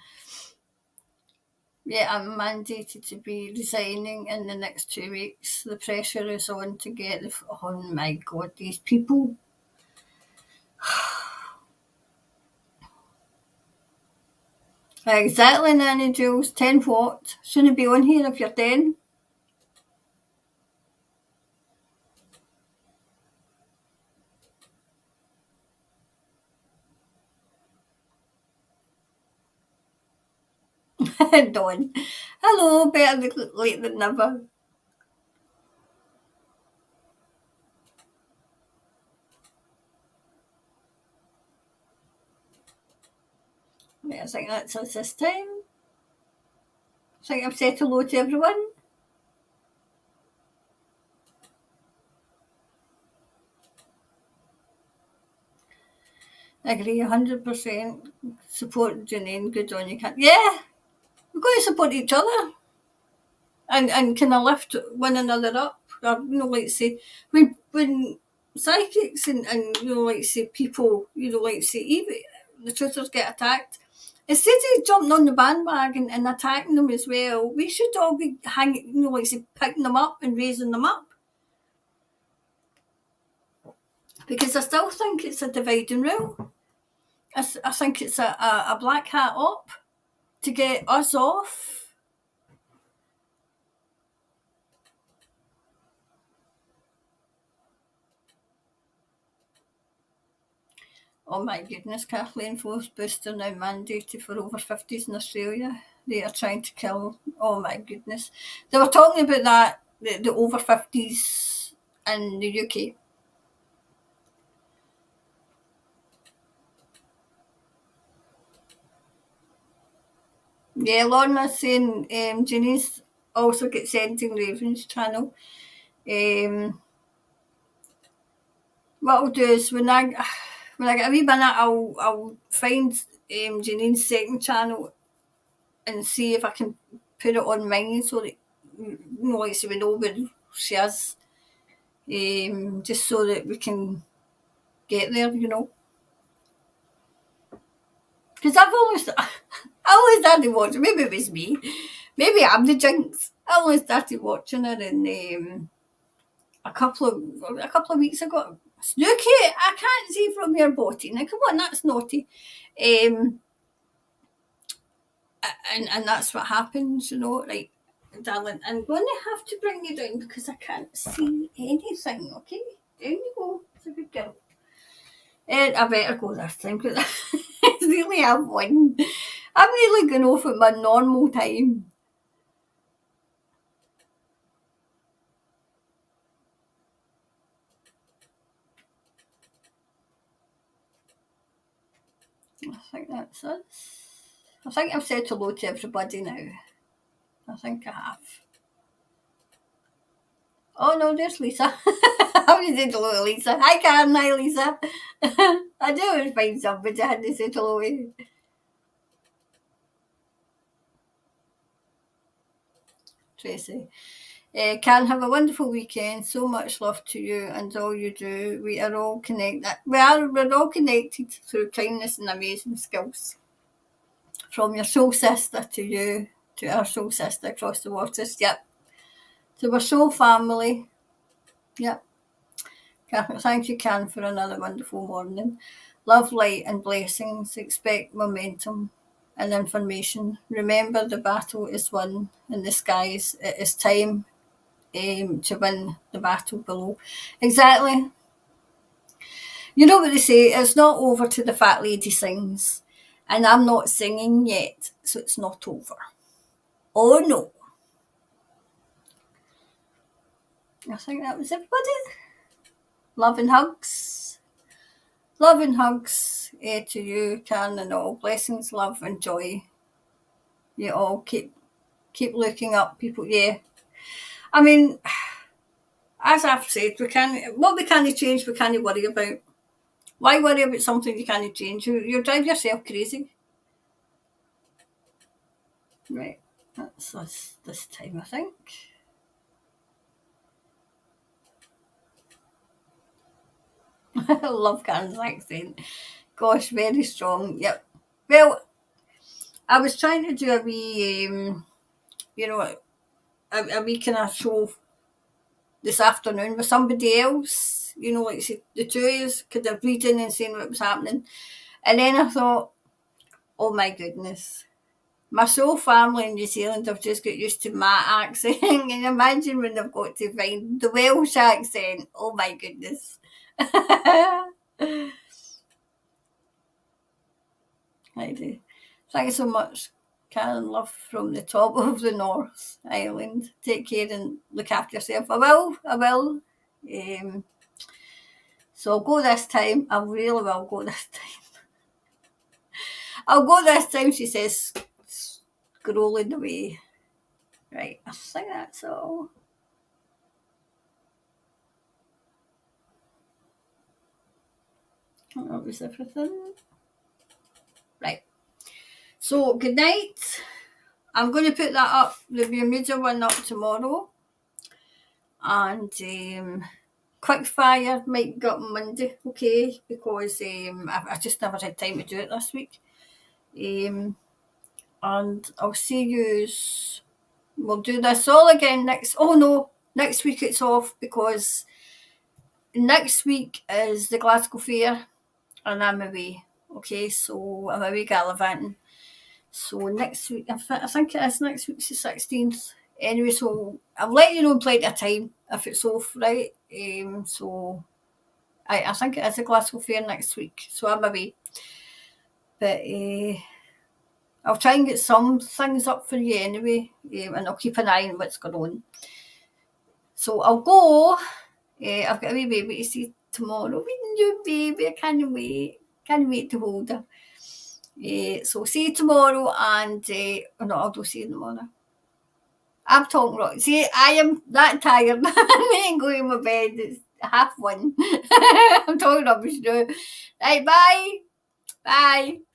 [SPEAKER 1] Yeah, I'm mandated to be resigning in the next 2 weeks. The pressure is on to get the. Oh my God, these people. Exactly, Nanny Jules. 10 what? Shouldn't be on here if you're 10. Dawn. Hello, better late than never. I think that's us this time. I think I've said hello to everyone. I agree 100%. Support Janine, good on you. Yeah, we've got to support each other and kind of lift one another up. Or, like say, when psychics and like say people, like say, even the truthers get attacked, instead of jumping on the bandwagon and attacking them as well, we should all be hanging, like say, picking them up and raising them up. Because I still think it's a divide and rule. I think it's a black hat op to get us off. Oh my goodness, Kathleen, fourth booster now mandated for over 50s in Australia. they are trying to kill. Oh my goodness. They were talking about that, the over 50s in the UK. Yeah, Lorna's saying Janice also gets Sending Ravens channel. What I'll do is when I get a wee minute, I'll find Janine's second channel and see if I can put it on mine so that like so we know where she is, just so that we can get there, Because I always started watching. Maybe it was me. Maybe I'm the jinx. I only started watching her in a couple of weeks ago. Snooky, I can't see from your body. Now come on, that's naughty. And that's what happens, like, darling, I'm going to have to bring you down because I can't see anything, okay? Down you go. It's a good girl. And I better go this time because I really have one. I'm really going off at my normal time. I think that's it. I think I've said hello to everybody now. I think I have. Oh no, there's Lisa. I was saying hello to Lisa. Hi Karen, hi Lisa. I do always find somebody I had to say hello to. Tracy. Can have a wonderful weekend. So much love to you and all you do. We are all connected. We're all connected through kindness and amazing skills. From your soul sister to you, to our soul sister across the waters. Yep. So we're soul family. Yep. Thank you, Can, for another wonderful morning. Love, light, and blessings. Expect momentum and information. Remember, the battle is won in the skies. It is time to win the battle below. Exactly. You know what they say, it's not over till the fat lady sings. And I'm not singing yet, so it's not over. Oh no. I think that was everybody. Love and hugs. Love and hugs to you, Karen, and all. Blessings, love, and joy. You all keep looking up, people. Yeah. I mean, as I've said, what we can't change, we can't worry about. Why worry about something you can't change? You drive yourself crazy. Right, that's us this time, I think. I love Karen's accent. Gosh, very strong. Yep. Well, I was trying to do a wee, a wee kind of show this afternoon with somebody else. Like the two of us could have reading and saying what was happening. And then I thought, oh my goodness. My soul family in New Zealand have just got used to my accent. And imagine when they've got to find the Welsh accent. Oh my goodness. I do. Thank you so much, Karen. Love from the top of the North Island. Take care and look after yourself. I will. So I'll go this time. I really will go this time. I'll go this time, she says, scrolling away. Right, I think that's all. That was everything. Right. So, good night. I'm going to put that up, the Bermuda one up tomorrow. And quick fire might go up Monday, okay? Because I just never had time to do it this week. And I'll see you. We'll do this all again next. Oh no, next week it's off because next week is the Glasgow Fair and I'm away. Okay, so I'm away gallivanting. So next week, I think it is next week's the 16th. Anyway, so I'll let you know in plenty of time if it's off, right? So I think it is the Glasgow Fair next week, so I'm away. But I'll try and get some things up for you anyway, and I'll keep an eye on what's going on. So I'll go. I've got a wee baby to see tomorrow. Wee new baby, I can't wait. Can't wait to hold her. So see you tomorrow, and no, I'll do see you in the morning. I'm talking right. See, I am that tired. I ain't going to my bed. It's 1:30. I'm talking rubbish now. Right, bye. Bye.